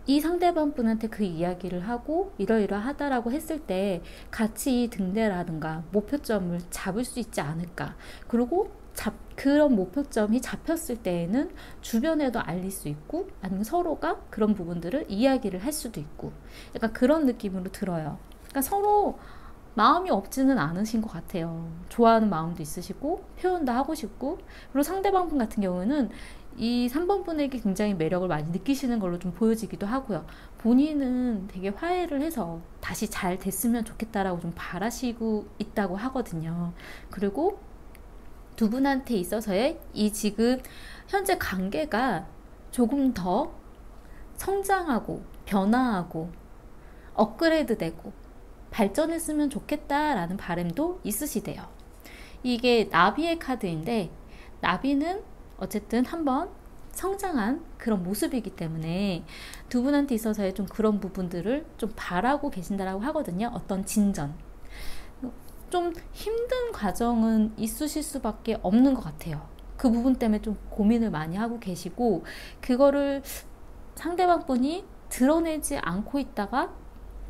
이 상대방 분한테 그 이야기를 하고 이러이러하다라고 했을 때 같이 이 등대라든가 목표점을 잡을 수 있지 않을까. 그리고 그런 목표점이 잡혔을 때에는 주변에도 알릴 수 있고, 아니면 서로가 그런 부분들을 이야기를 할 수도 있고, 약간 그런 느낌으로 들어요. 그러니까 서로 마음이 없지는 않으신 것 같아요. 좋아하는 마음도 있으시고 표현도 하고 싶고, 그리고 상대방 분 같은 경우는 이 3번 분에게 굉장히 매력을 많이 느끼시는 걸로 좀 보여지기도 하고요. 본인은 되게 화해를 해서 다시 잘 됐으면 좋겠다라고 좀 바라시고 있다고 하거든요. 그리고 두 분한테 있어서의 이 지금 현재 관계가 조금 더 성장하고 변화하고 업그레이드 되고 발전했으면 좋겠다라는 바람도 있으시대요. 이게 나비의 카드인데, 나비는 어쨌든 한번 성장한 그런 모습이기 때문에 두 분한테 있어서의 좀 그런 부분들을 좀 바라고 계신다라고 하거든요. 어떤 진전, 좀 힘든 과정은 있으실 수밖에 없는 것 같아요. 그 부분 때문에 좀 고민을 많이 하고 계시고, 그거를 상대방 분이 드러내지 않고 있다가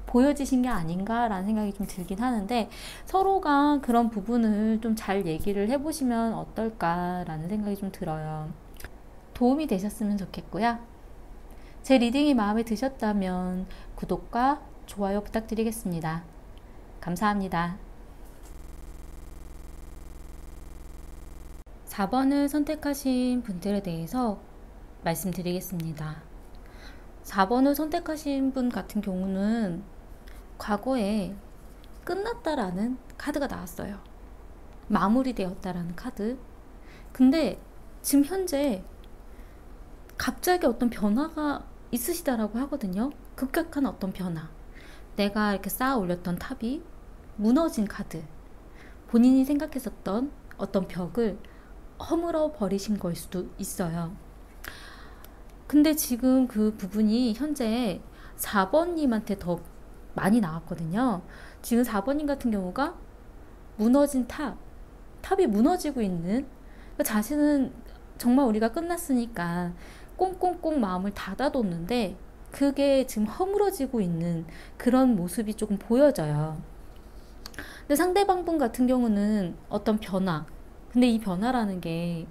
보여지신 게 아닌가라는 생각이 좀 들긴 하는데, 서로가 그런 부분을 좀 잘 얘기를 해보시면 어떨까라는 생각이 좀 들어요. 도움이 되셨으면 좋겠고요. 제 리딩이 마음에 드셨다면 구독과 좋아요 부탁드리겠습니다. 감사합니다. 4번을 선택하신 분들에 대해서 말씀드리겠습니다. 4번을 선택하신 분 같은 경우는 과거에 끝났다라는 카드가 나왔어요. 마무리되었다라는 카드. 근데 지금 현재 갑자기 어떤 변화가 있으시다라고 하거든요. 급격한 어떤 변화. 내가 이렇게 쌓아 올렸던 탑이 무너진 카드. 본인이 생각했었던 어떤 벽을 허물어 버리신 걸 수도 있어요. 근데 지금 그 부분이 현재 4번님한테 더 많이 나왔거든요. 지금 4번님 같은 경우가 무너진 탑이 무너지고 있는, 그러니까 자신은 정말 우리가 끝났으니까 꽁꽁꽁 마음을 닫아뒀는데 그게 지금 허물어지고 있는 그런 모습이 조금 보여져요. 근데 상대방 분 같은 경우는 어떤 변화, 근데 이 변화라는 게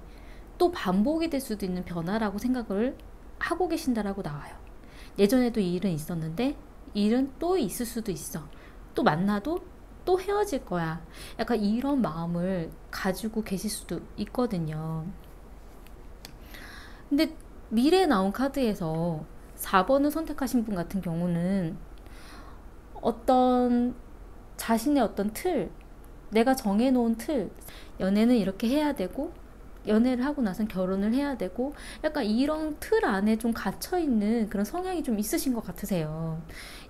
또 반복이 될 수도 있는 변화라고 생각을 하고 계신다라고 나와요. 예전에도 이 일은 있었는데 이 일은 또 있을 수도 있어. 또 만나도 또 헤어질 거야. 약간 이런 마음을 가지고 계실 수도 있거든요. 근데 미래에 나온 카드에서 4번을 선택하신 분 같은 경우는 어떤 자신의 어떤 틀, 내가 정해놓은 틀, 연애는 이렇게 해야 되고 연애를 하고 나선 결혼을 해야 되고 약간 이런 틀 안에 좀 갇혀있는 그런 성향이 좀 있으신 것 같으세요.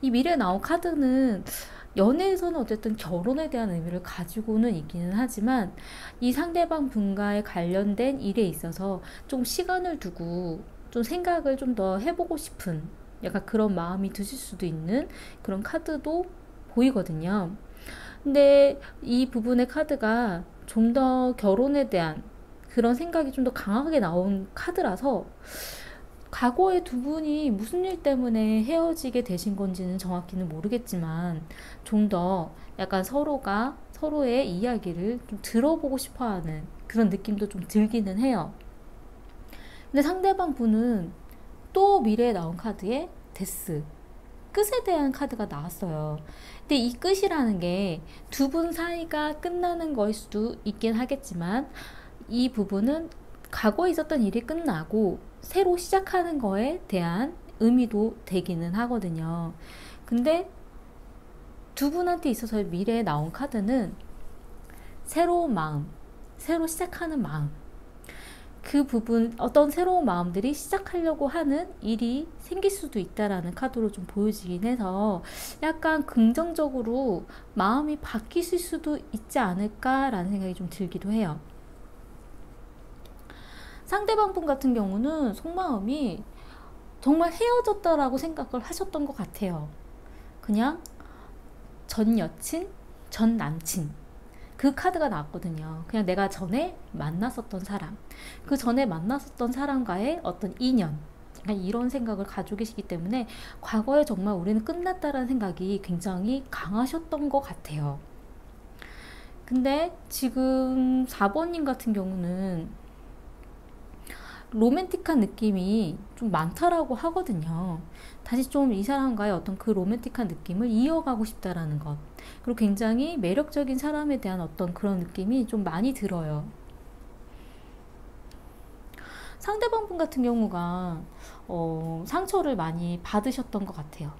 이 미래에 나온 카드는 연애에서는 어쨌든 결혼에 대한 의미를 가지고는 있기는 하지만 이 상대방 분과의 관련된 일에 있어서 좀 시간을 두고 좀 생각을 좀 더 해보고 싶은 약간 그런 마음이 드실 수도 있는 그런 카드도 보이거든요. 근데 이 부분의 카드가 좀 더 결혼에 대한 그런 생각이 좀 더 강하게 나온 카드라서 과거에 두 분이 무슨 일 때문에 헤어지게 되신 건지는 정확히는 모르겠지만 좀 더 약간 서로가 서로의 이야기를 좀 들어보고 싶어 하는 그런 느낌도 좀 들기는 해요. 근데 상대방 분은 또 미래에 나온 카드에 데스, 끝에 대한 카드가 나왔어요. 근데 이 끝이라는 게 두 분 사이가 끝나는 거일 수도 있긴 하겠지만 이 부분은 과거에 있었던 일이 끝나고 새로 시작하는 거에 대한 의미도 되기는 하거든요. 근데 두 분한테 있어서 미래에 나온 카드는 새로운 마음, 새로 시작하는 마음, 그 부분, 어떤 새로운 마음들이 시작하려고 하는 일이 생길 수도 있다라는 카드로 좀 보여지긴 해서 약간 긍정적으로 마음이 바뀌실 수도 있지 않을까라는 생각이 좀 들기도 해요. 상대방 분 같은 경우는 속마음이 정말 헤어졌다라고 생각을 하셨던 것 같아요. 그냥 전 여친, 전 남친, 그 카드가 나왔거든요. 그냥 내가 전에 만났었던 사람, 그 전에 만났었던 사람과의 어떤 인연, 이런 생각을 가지고 계시기 때문에 과거에 정말 우리는 끝났다라는 생각이 굉장히 강하셨던 것 같아요. 근데 지금 4번님 같은 경우는 로맨틱한 느낌이 좀 많다라고 하거든요. 다시 좀 이 사람과의 어떤 그 로맨틱한 느낌을 이어가고 싶다라는 것. 그리고 굉장히 매력적인 사람에 대한 어떤 그런 느낌이 좀 많이 들어요. 상대방 분 같은 경우가 상처를 많이 받으셨던 것 같아요.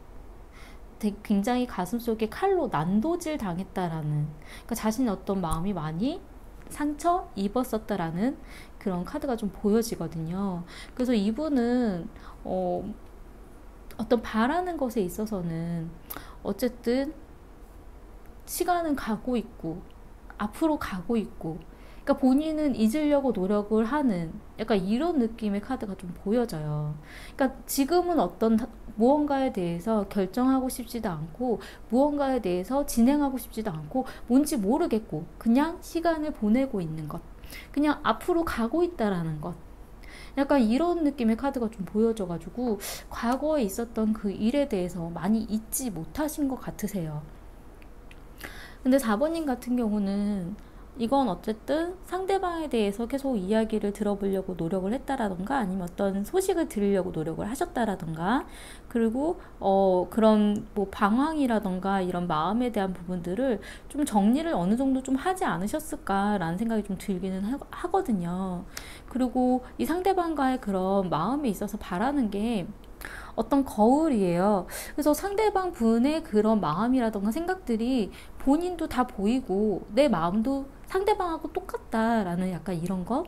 굉장히 가슴속에 칼로 난도질 당했다라는, 그러니까 자신의 어떤 마음이 많이 상처 입었었다라는 그런 카드가 좀 보여지거든요. 그래서 이분은 어떤 바라는 것에 있어서는 어쨌든 시간은 가고 있고 앞으로 가고 있고, 그러니까 본인은 잊으려고 노력을 하는 약간 이런 느낌의 카드가 좀 보여져요. 그러니까 지금은 어떤 무언가에 대해서 결정하고 싶지도 않고 무언가에 대해서 진행하고 싶지도 않고 뭔지 모르겠고 그냥 시간을 보내고 있는 것, 그냥 앞으로 가고 있다라는 것, 약간 이런 느낌의 카드가 좀 보여져가지고 과거에 있었던 그 일에 대해서 많이 잊지 못하신 것 같으세요. 근데 4번님 같은 경우는 이건 어쨌든 상대방에 대해서 계속 이야기를 들어보려고 노력을 했다라던가 아니면 어떤 소식을 들으려고 노력을 하셨다라던가 그리고 그런 뭐 방황이라던가 이런 마음에 대한 부분들을 좀 정리를 어느 정도 좀 하지 않으셨을까라는 생각이 좀 들기는 하거든요. 그리고 이 상대방과의 그런 마음에 있어서 바라는 게 어떤 거울이에요. 그래서 상대방 분의 그런 마음이라던가 생각들이 본인도 다 보이고 내 마음도 상대방하고 똑같다라는 약간 이런 거.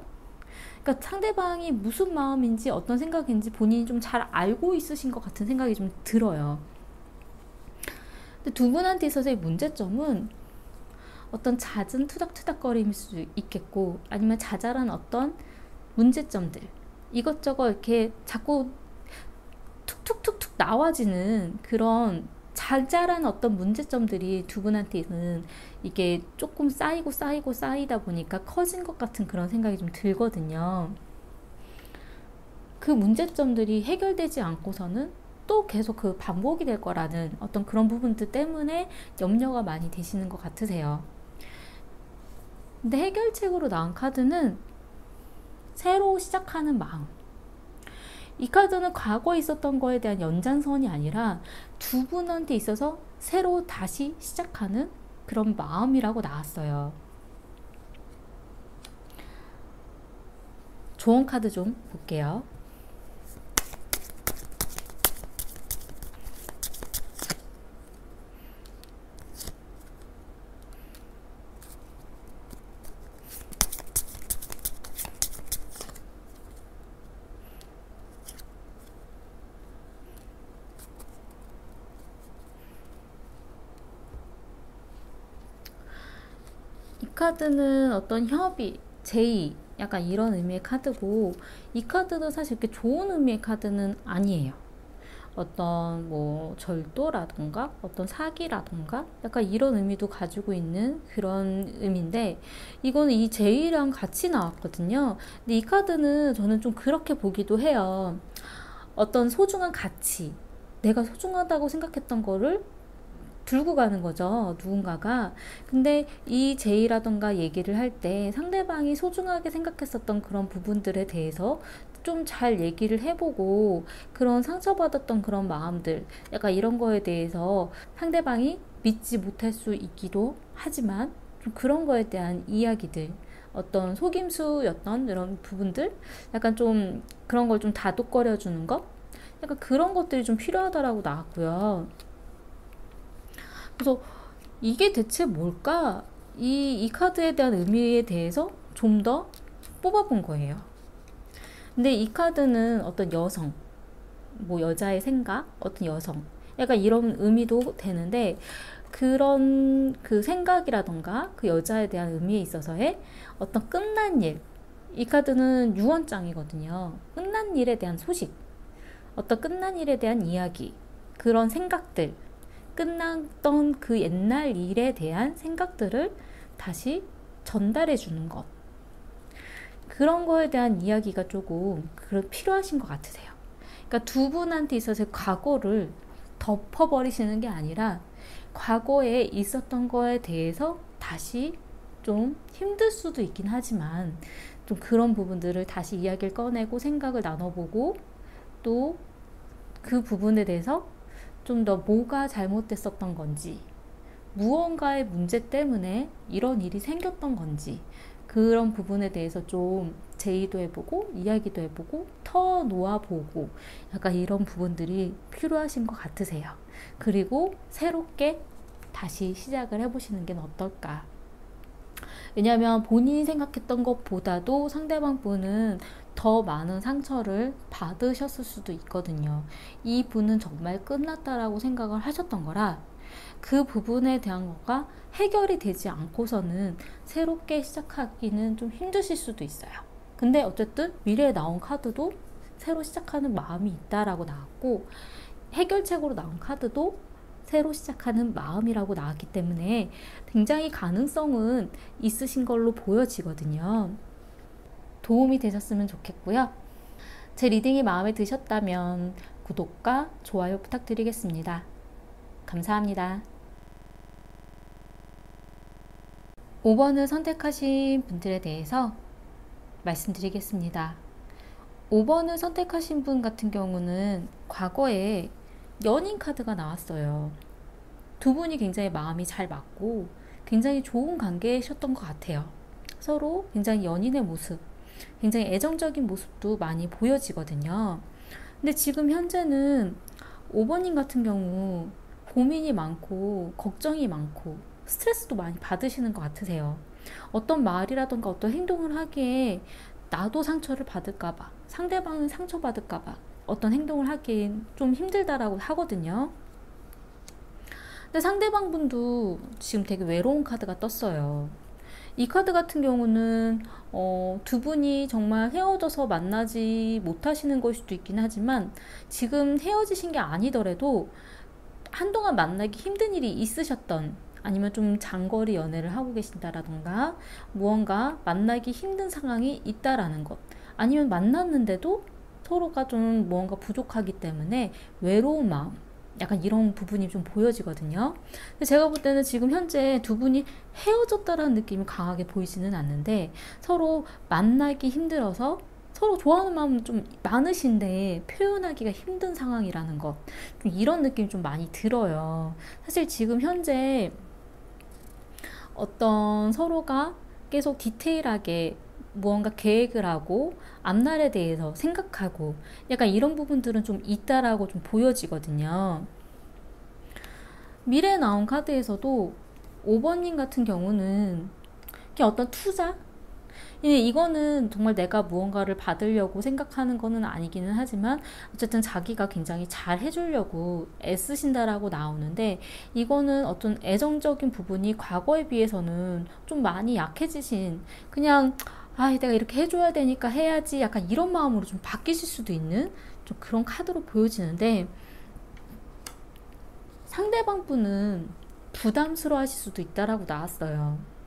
그러니까 상대방이 무슨 마음인지 어떤 생각인지 본인이 좀 잘 알고 있으신 것 같은 생각이 좀 들어요. 근데 두 분한테 있어서의 문제점은 어떤 잦은 투닥투닥거림일 수도 있겠고 아니면 자잘한 어떤 문제점들 이것저것 이렇게 자꾸 툭툭툭툭 나와지는 그런 자잘한 어떤 문제점들이 두 분한테는 이게 조금 쌓이다 보니까 커진 것 같은 그런 생각이 좀 들거든요. 그 문제점들이 해결되지 않고서는 또 계속 그 반복이 될 거라는 어떤 그런 부분들 때문에 염려가 많이 되시는 것 같으세요. 근데 해결책으로 나온 카드는 새로 시작하는 마음. 이 카드는 과거에 있었던 거에 대한 연장선이 아니라 두 분한테 있어서 새로 다시 시작하는 그런 마음이라고 나왔어요. 조언 카드 좀 볼게요. 이 카드는 어떤 협의, 제의, 약간 이런 의미의 카드고 이 카드도 사실 이렇게 좋은 의미의 카드는 아니에요. 어떤 뭐 절도라던가 어떤 사기라던가 약간 이런 의미도 가지고 있는 그런 의미인데 이거는 이 제의랑 같이 나왔거든요. 근데 이 카드는 저는 좀 그렇게 보기도 해요. 어떤 소중한 가치, 내가 소중하다고 생각했던 거를 들고 가는 거죠, 누군가가. 근데 이 제의라던가 얘기를 할 때 상대방이 소중하게 생각했었던 그런 부분들에 대해서 좀 잘 얘기를 해보고 그런 상처받았던 그런 마음들, 약간 이런 거에 대해서 상대방이 믿지 못할 수 있기도 하지만 좀 그런 거에 대한 이야기들, 어떤 속임수였던 이런 부분들, 약간 좀 그런 걸 좀 다독거려 주는 것, 약간 그런 것들이 좀 필요하다라고 나왔고요. 그래서 이게 대체 뭘까? 이 카드에 대한 의미에 대해서 좀 더 뽑아본 거예요. 근데 이 카드는 어떤 여성, 뭐 여자의 생각, 어떤 여성, 약간 이런 의미도 되는데 그런 그 생각이라던가 그 여자에 대한 의미에 있어서의 어떤 끝난 일, 이 카드는 유언장이거든요. 끝난 일에 대한 소식, 어떤 끝난 일에 대한 이야기, 그런 생각들, 끝났던 그 옛날 일에 대한 생각들을 다시 전달해 주는 것. 그런 거에 대한 이야기가 조금 필요하신 것 같으세요. 그러니까 두 분한테 있어서 과거를 덮어버리시는 게 아니라 과거에 있었던 거에 대해서 다시 좀 힘들 수도 있긴 하지만 좀 그런 부분들을 다시 이야기를 꺼내고 생각을 나눠보고 또 그 부분에 대해서 좀 더 뭐가 잘못됐었던 건지, 무언가의 문제 때문에 이런 일이 생겼던 건지, 그런 부분에 대해서 좀 제의도 해보고, 이야기도 해보고, 터 놓아보고, 약간 이런 부분들이 필요하신 것 같으세요. 그리고 새롭게 다시 시작을 해보시는 게 어떨까. 왜냐하면 본인이 생각했던 것보다도 상대방 분은 더 많은 상처를 받으셨을 수도 있거든요. 이 분은 정말 끝났다라고 생각을 하셨던 거라 그 부분에 대한 거가 해결이 되지 않고서는 새롭게 시작하기는 좀 힘드실 수도 있어요. 근데 어쨌든 미래에 나온 카드도 새로 시작하는 마음이 있다라고 나왔고 해결책으로 나온 카드도 새로 시작하는 마음이라고 나왔기 때문에 굉장히 가능성은 있으신 걸로 보여지거든요. 도움이 되셨으면 좋겠고요. 제 리딩이 마음에 드셨다면 구독과 좋아요 부탁드리겠습니다. 감사합니다. 5번을 선택하신 분들에 대해서 말씀드리겠습니다. 5번을 선택하신 분 같은 경우는 과거에 연인 카드가 나왔어요. 두 분이 굉장히 마음이 잘 맞고 굉장히 좋은 관계셨던 것 같아요. 서로 굉장히 연인의 모습, 굉장히 애정적인 모습도 많이 보여지거든요. 근데 지금 현재는 5번님 같은 경우 고민이 많고 걱정이 많고 스트레스도 많이 받으시는 것 같으세요. 어떤 말이라던가 어떤 행동을 하기에 나도 상처를 받을까봐, 상대방은 상처받을까봐 어떤 행동을 하기엔 좀 힘들다라고 하거든요. 근데 상대방 분도 지금 되게 외로운 카드가 떴어요. 이 카드 같은 경우는 두 분이 정말 헤어져서 만나지 못하시는 걸 수도 있긴 하지만 지금 헤어지신 게 아니더라도 한동안 만나기 힘든 일이 있으셨던, 아니면 좀 장거리 연애를 하고 계신다라던가 무언가 만나기 힘든 상황이 있다라는 것, 아니면 만났는데도 서로가 좀 무언가 부족하기 때문에 외로운 마음, 약간 이런 부분이 좀 보여지거든요. 근데 제가 볼 때는 지금 현재 두 분이 헤어졌다라는 느낌이 강하게 보이지는 않는데 서로 만나기 힘들어서 서로 좋아하는 마음은 좀 많으신데 표현하기가 힘든 상황이라는 것, 좀 이런 느낌이 좀 많이 들어요. 사실 지금 현재 어떤 서로가 계속 디테일하게 무언가 계획을 하고 앞날에 대해서 생각하고 약간 이런 부분들은 좀 있다라고 좀 보여지거든요. 미래에 나온 카드에서도 5번님 같은 경우는 그냥 어떤 투자? 이거는 정말 내가 무언가를 받으려고 생각하는 거는 아니기는 하지만 어쨌든 자기가 굉장히 잘 해주려고 애쓰신다라고 나오는데, 이거는 어떤 애정적인 부분이 과거에 비해서는 좀 많이 약해지신, 그냥 내가 이렇게 해줘야 되니까 해야지, 약간 이런 마음으로 좀 바뀌실 수도 있는 좀 그런 카드로 보여지는데, 상대방 분은 부담스러워 하실 수도 있다라고 나왔어요.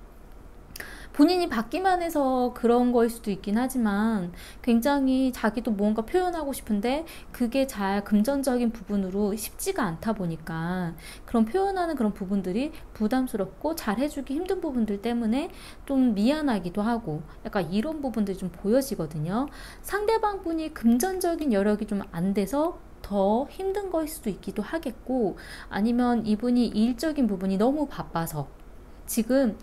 본인이 받기만 해서 그런 거일 수도 있긴 하지만 굉장히 자기도 뭔가 표현하고 싶은데 그게 잘 금전적인 부분으로 쉽지가 않다 보니까 그런 표현하는 그런 부분들이 부담스럽고 잘 해주기 힘든 부분들 때문에 좀 미안하기도 하고 약간 이런 부분들이 좀 보여지거든요. 상대방 분이 금전적인 여력이 좀 안 돼서 더 힘든 거일 수도 있기도 하겠고, 아니면 이분이 일적인 부분이 너무 바빠서 지금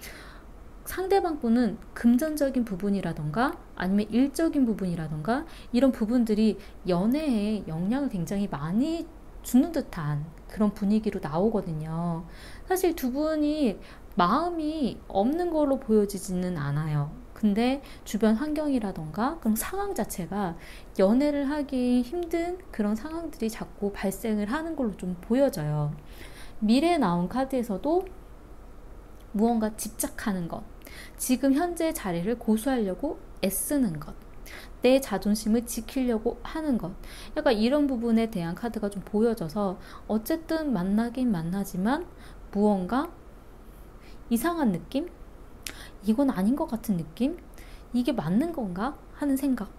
상대방 분은 금전적인 부분이라던가 아니면 일적인 부분이라던가 이런 부분들이 연애에 영향을 굉장히 많이 주는 듯한 그런 분위기로 나오거든요. 사실 두 분이 마음이 없는 걸로 보여지지는 않아요. 근데 주변 환경이라던가 그런 상황 자체가 연애를 하기 힘든 그런 상황들이 자꾸 발생을 하는 걸로 좀 보여져요. 미래에 나온 카드에서도 무언가 집착하는 것, 지금 현재 자리를 고수하려고 애쓰는 것, 내 자존심을 지키려고 하는 것, 약간 이런 부분에 대한 카드가 좀 보여져서 어쨌든 만나긴 만나지만 무언가 이상한 느낌? 이건 아닌 것 같은 느낌? 이게 맞는 건가? 하는 생각,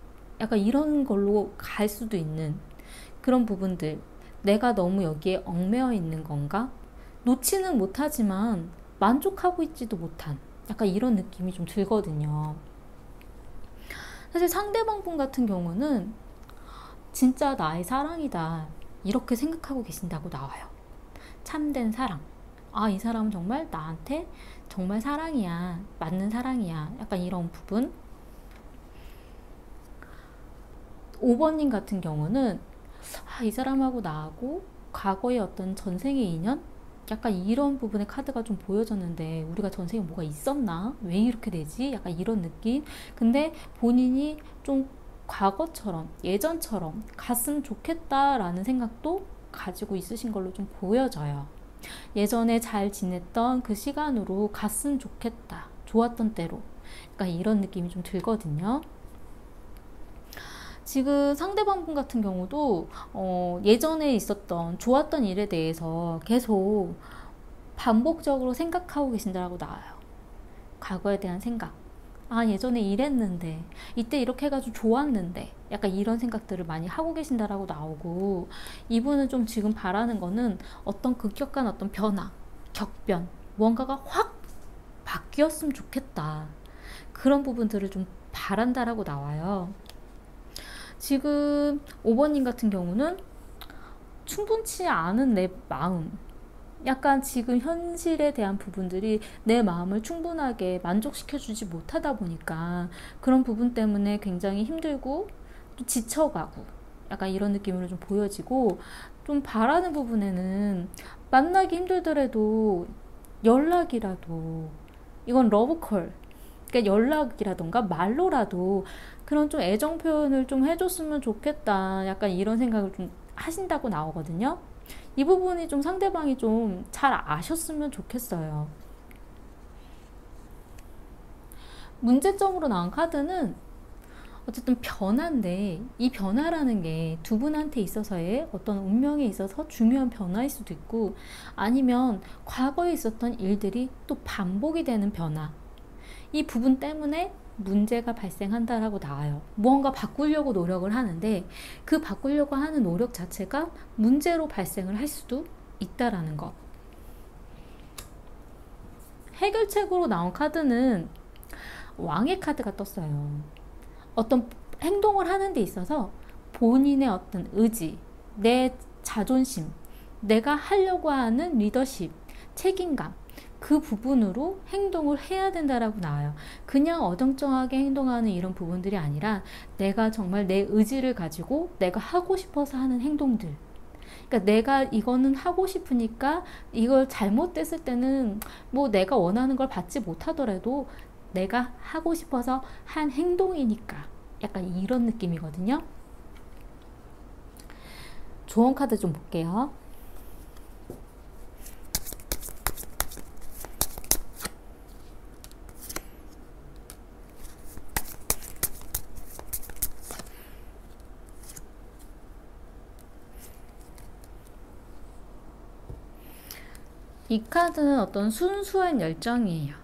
약간 이런 걸로 갈 수도 있는 그런 부분들, 내가 너무 여기에 얽매여 있는 건가? 놓지는 못하지만 만족하고 있지도 못한 약간 이런 느낌이 좀 들거든요. 사실 상대방 분 같은 경우는 진짜 나의 사랑이다 이렇게 생각하고 계신다고 나와요. 참된 사랑. 이 사람은 정말 나한테 정말 사랑이야, 맞는 사랑이야, 약간 이런 부분. 5번님 같은 경우는 이 사람하고 나하고 과거의 어떤 전생의 인연? 약간 이런 부분의 카드가 좀 보여졌는데 우리가 전생에 뭐가 있었나? 왜 이렇게 되지? 약간 이런 느낌. 근데 본인이 좀 과거처럼 예전처럼 갔으면 좋겠다라는 생각도 가지고 있으신 걸로 좀 보여져요. 예전에 잘 지냈던 그 시간으로 갔으면 좋겠다, 좋았던 때로, 약간 이런 느낌이 좀 들거든요. 지금 상대방 분 같은 경우도 예전에 있었던 좋았던 일에 대해서 계속 반복적으로 생각하고 계신다고 나와요. 과거에 대한 생각. 예전에 이랬는데, 이때 이렇게 해가지고 좋았는데, 약간 이런 생각들을 많이 하고 계신다라고 나오고, 이분은 좀 지금 바라는 거는 어떤 급격한 어떤 변화, 격변, 무언가가 확 바뀌었으면 좋겠다. 그런 부분들을 좀 바란다라고 나와요. 지금 5번님 같은 경우는 충분치 않은 내 마음, 약간 지금 현실에 대한 부분들이 내 마음을 충분하게 만족시켜주지 못하다 보니까 그런 부분 때문에 굉장히 힘들고 또 지쳐가고 약간 이런 느낌으로 좀 보여지고, 좀 바라는 부분에는 만나기 힘들더라도 연락이라도, 이건 러브콜, 그러니까 연락이라던가 말로라도 그런 좀 애정 표현을 좀 해줬으면 좋겠다, 약간 이런 생각을 좀 하신다고 나오거든요. 이 부분이 좀 상대방이 좀 잘 아셨으면 좋겠어요. 문제점으로 나온 카드는 어쨌든 변화인데, 이 변화라는 게 두 분한테 있어서의 어떤 운명에 있어서 중요한 변화일 수도 있고, 아니면 과거에 있었던 일들이 또 반복이 되는 변화, 이 부분 때문에 문제가 발생한다라고 나와요. 무언가 바꾸려고 노력을 하는데 그 바꾸려고 하는 노력 자체가 문제로 발생을 할 수도 있다라는 거. 해결책으로 나온 카드는 왕의 카드가 떴어요. 어떤 행동을 하는 데 있어서 본인의 어떤 의지, 내 자존심, 내가 하려고 하는 리더십, 책임감, 그 부분으로 행동을 해야 된다라고 나와요. 그냥 어정쩡하게 행동하는 이런 부분들이 아니라 내가 정말 내 의지를 가지고 내가 하고 싶어서 하는 행동들, 그러니까 내가 이거는 하고 싶으니까, 이걸 잘못됐을 때는 뭐 내가 원하는 걸 받지 못하더라도 내가 하고 싶어서 한 행동이니까, 약간 이런 느낌이거든요. 조언 카드 좀 볼게요. 이 카드는 어떤 순수한 열정이에요.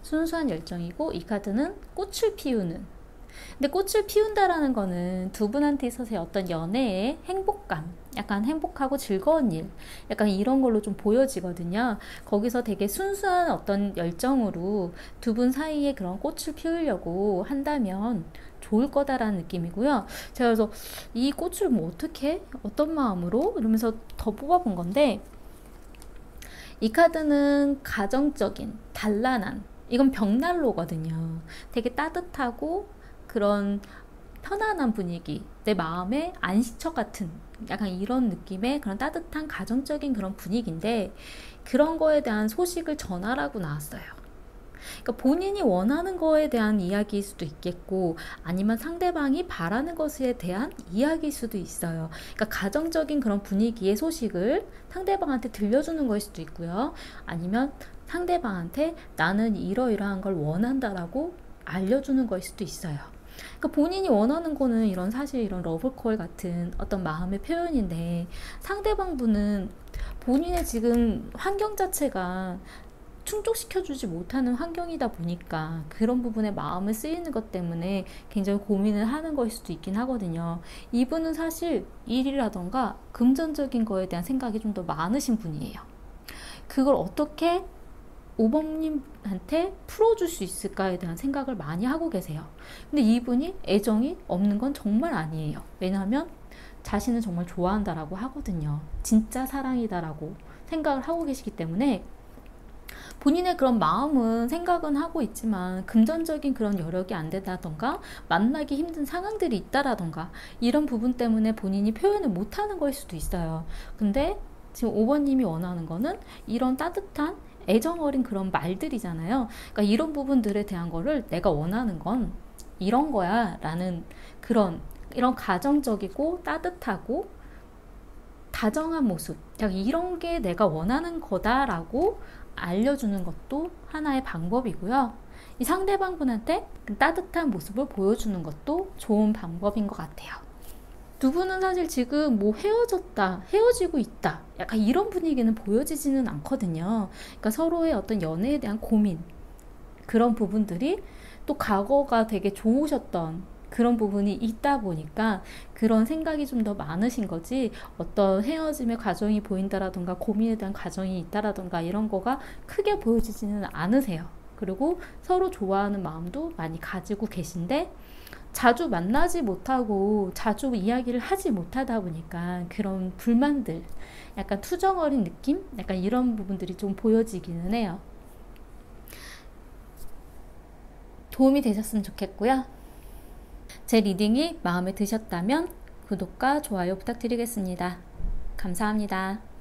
순수한 열정이고, 이 카드는 꽃을 피우는, 근데 꽃을 피운다라는 거는 두 분한테 있어서의 어떤 연애의 행복감, 약간 행복하고 즐거운 일, 약간 이런 걸로 좀 보여지거든요. 거기서 되게 순수한 어떤 열정으로 두 분 사이에 그런 꽃을 피우려고 한다면 좋을 거다라는 느낌이고요. 제가 그래서 이 꽃을 뭐 어떻게, 어떤 마음으로 이러면서 더 뽑아본 건데, 이 카드는 가정적인, 단란한, 이건 벽난로거든요. 되게 따뜻하고 그런 편안한 분위기, 내 마음의 안식처 같은 약간 이런 느낌의 그런 따뜻한 가정적인 그런 분위기인데, 그런 거에 대한 소식을 전하라고 나왔어요. 그러니까 본인이 원하는 거에 대한 이야기일 수도 있겠고, 아니면 상대방이 바라는 것에 대한 이야기일 수도 있어요. 그러니까 가정적인 그런 분위기의 소식을 상대방한테 들려주는 거일 수도 있고요. 아니면 상대방한테 나는 이러이러한 걸 원한다라고 알려주는 거일 수도 있어요. 그러니까 본인이 원하는 거는 이런, 사실 이런 러브콜 같은 어떤 마음의 표현인데, 상대방 분은 본인의 지금 환경 자체가 충족시켜주지 못하는 환경이다 보니까 그런 부분에 마음을 쓰이는 것 때문에 굉장히 고민을 하는 것일 수도 있긴 하거든요. 이분은 사실 일이라던가 금전적인 거에 대한 생각이 좀 더 많으신 분이에요. 그걸 어떻게 5번님한테 풀어줄 수 있을까에 대한 생각을 많이 하고 계세요. 근데 이분이 애정이 없는 건 정말 아니에요. 왜냐하면 자신은 정말 좋아한다라고 하거든요. 진짜 사랑이다라고 생각을 하고 계시기 때문에 본인의 그런 마음은, 생각은 하고 있지만 금전적인 그런 여력이 안 된다던가 만나기 힘든 상황들이 있다라던가 이런 부분 때문에 본인이 표현을 못하는 거일 수도 있어요. 근데 지금 5번님이 원하는 거는 이런 따뜻한 애정 어린 그런 말들이잖아요. 그러니까 이런 부분들에 대한 거를, 내가 원하는 건 이런 거야 라는 그런, 이런 가정적이고 따뜻하고 다정한 모습, 이런 게 내가 원하는 거다라고 알려주는 것도 하나의 방법이고요. 이 상대방 분한테 그 따뜻한 모습을 보여주는 것도 좋은 방법인 것 같아요. 두 분은 사실 지금 뭐 헤어졌다, 헤어지고 있다, 약간 이런 분위기는 보여지지는 않거든요. 그러니까 서로의 어떤 연애에 대한 고민, 그런 부분들이 또 과거가 되게 좋으셨던 그런 부분이 있다 보니까 그런 생각이 좀 더 많으신 거지, 어떤 헤어짐의 과정이 보인다라던가 고민에 대한 과정이 있다라던가 이런 거가 크게 보여지지는 않으세요. 그리고 서로 좋아하는 마음도 많이 가지고 계신데 자주 만나지 못하고 자주 이야기를 하지 못하다 보니까 그런 불만들, 약간 투정어린 느낌? 약간 이런 부분들이 좀 보여지기는 해요. 도움이 되셨으면 좋겠고요. 제 리딩이 마음에 드셨다면 구독과 좋아요 부탁드리겠습니다. 감사합니다.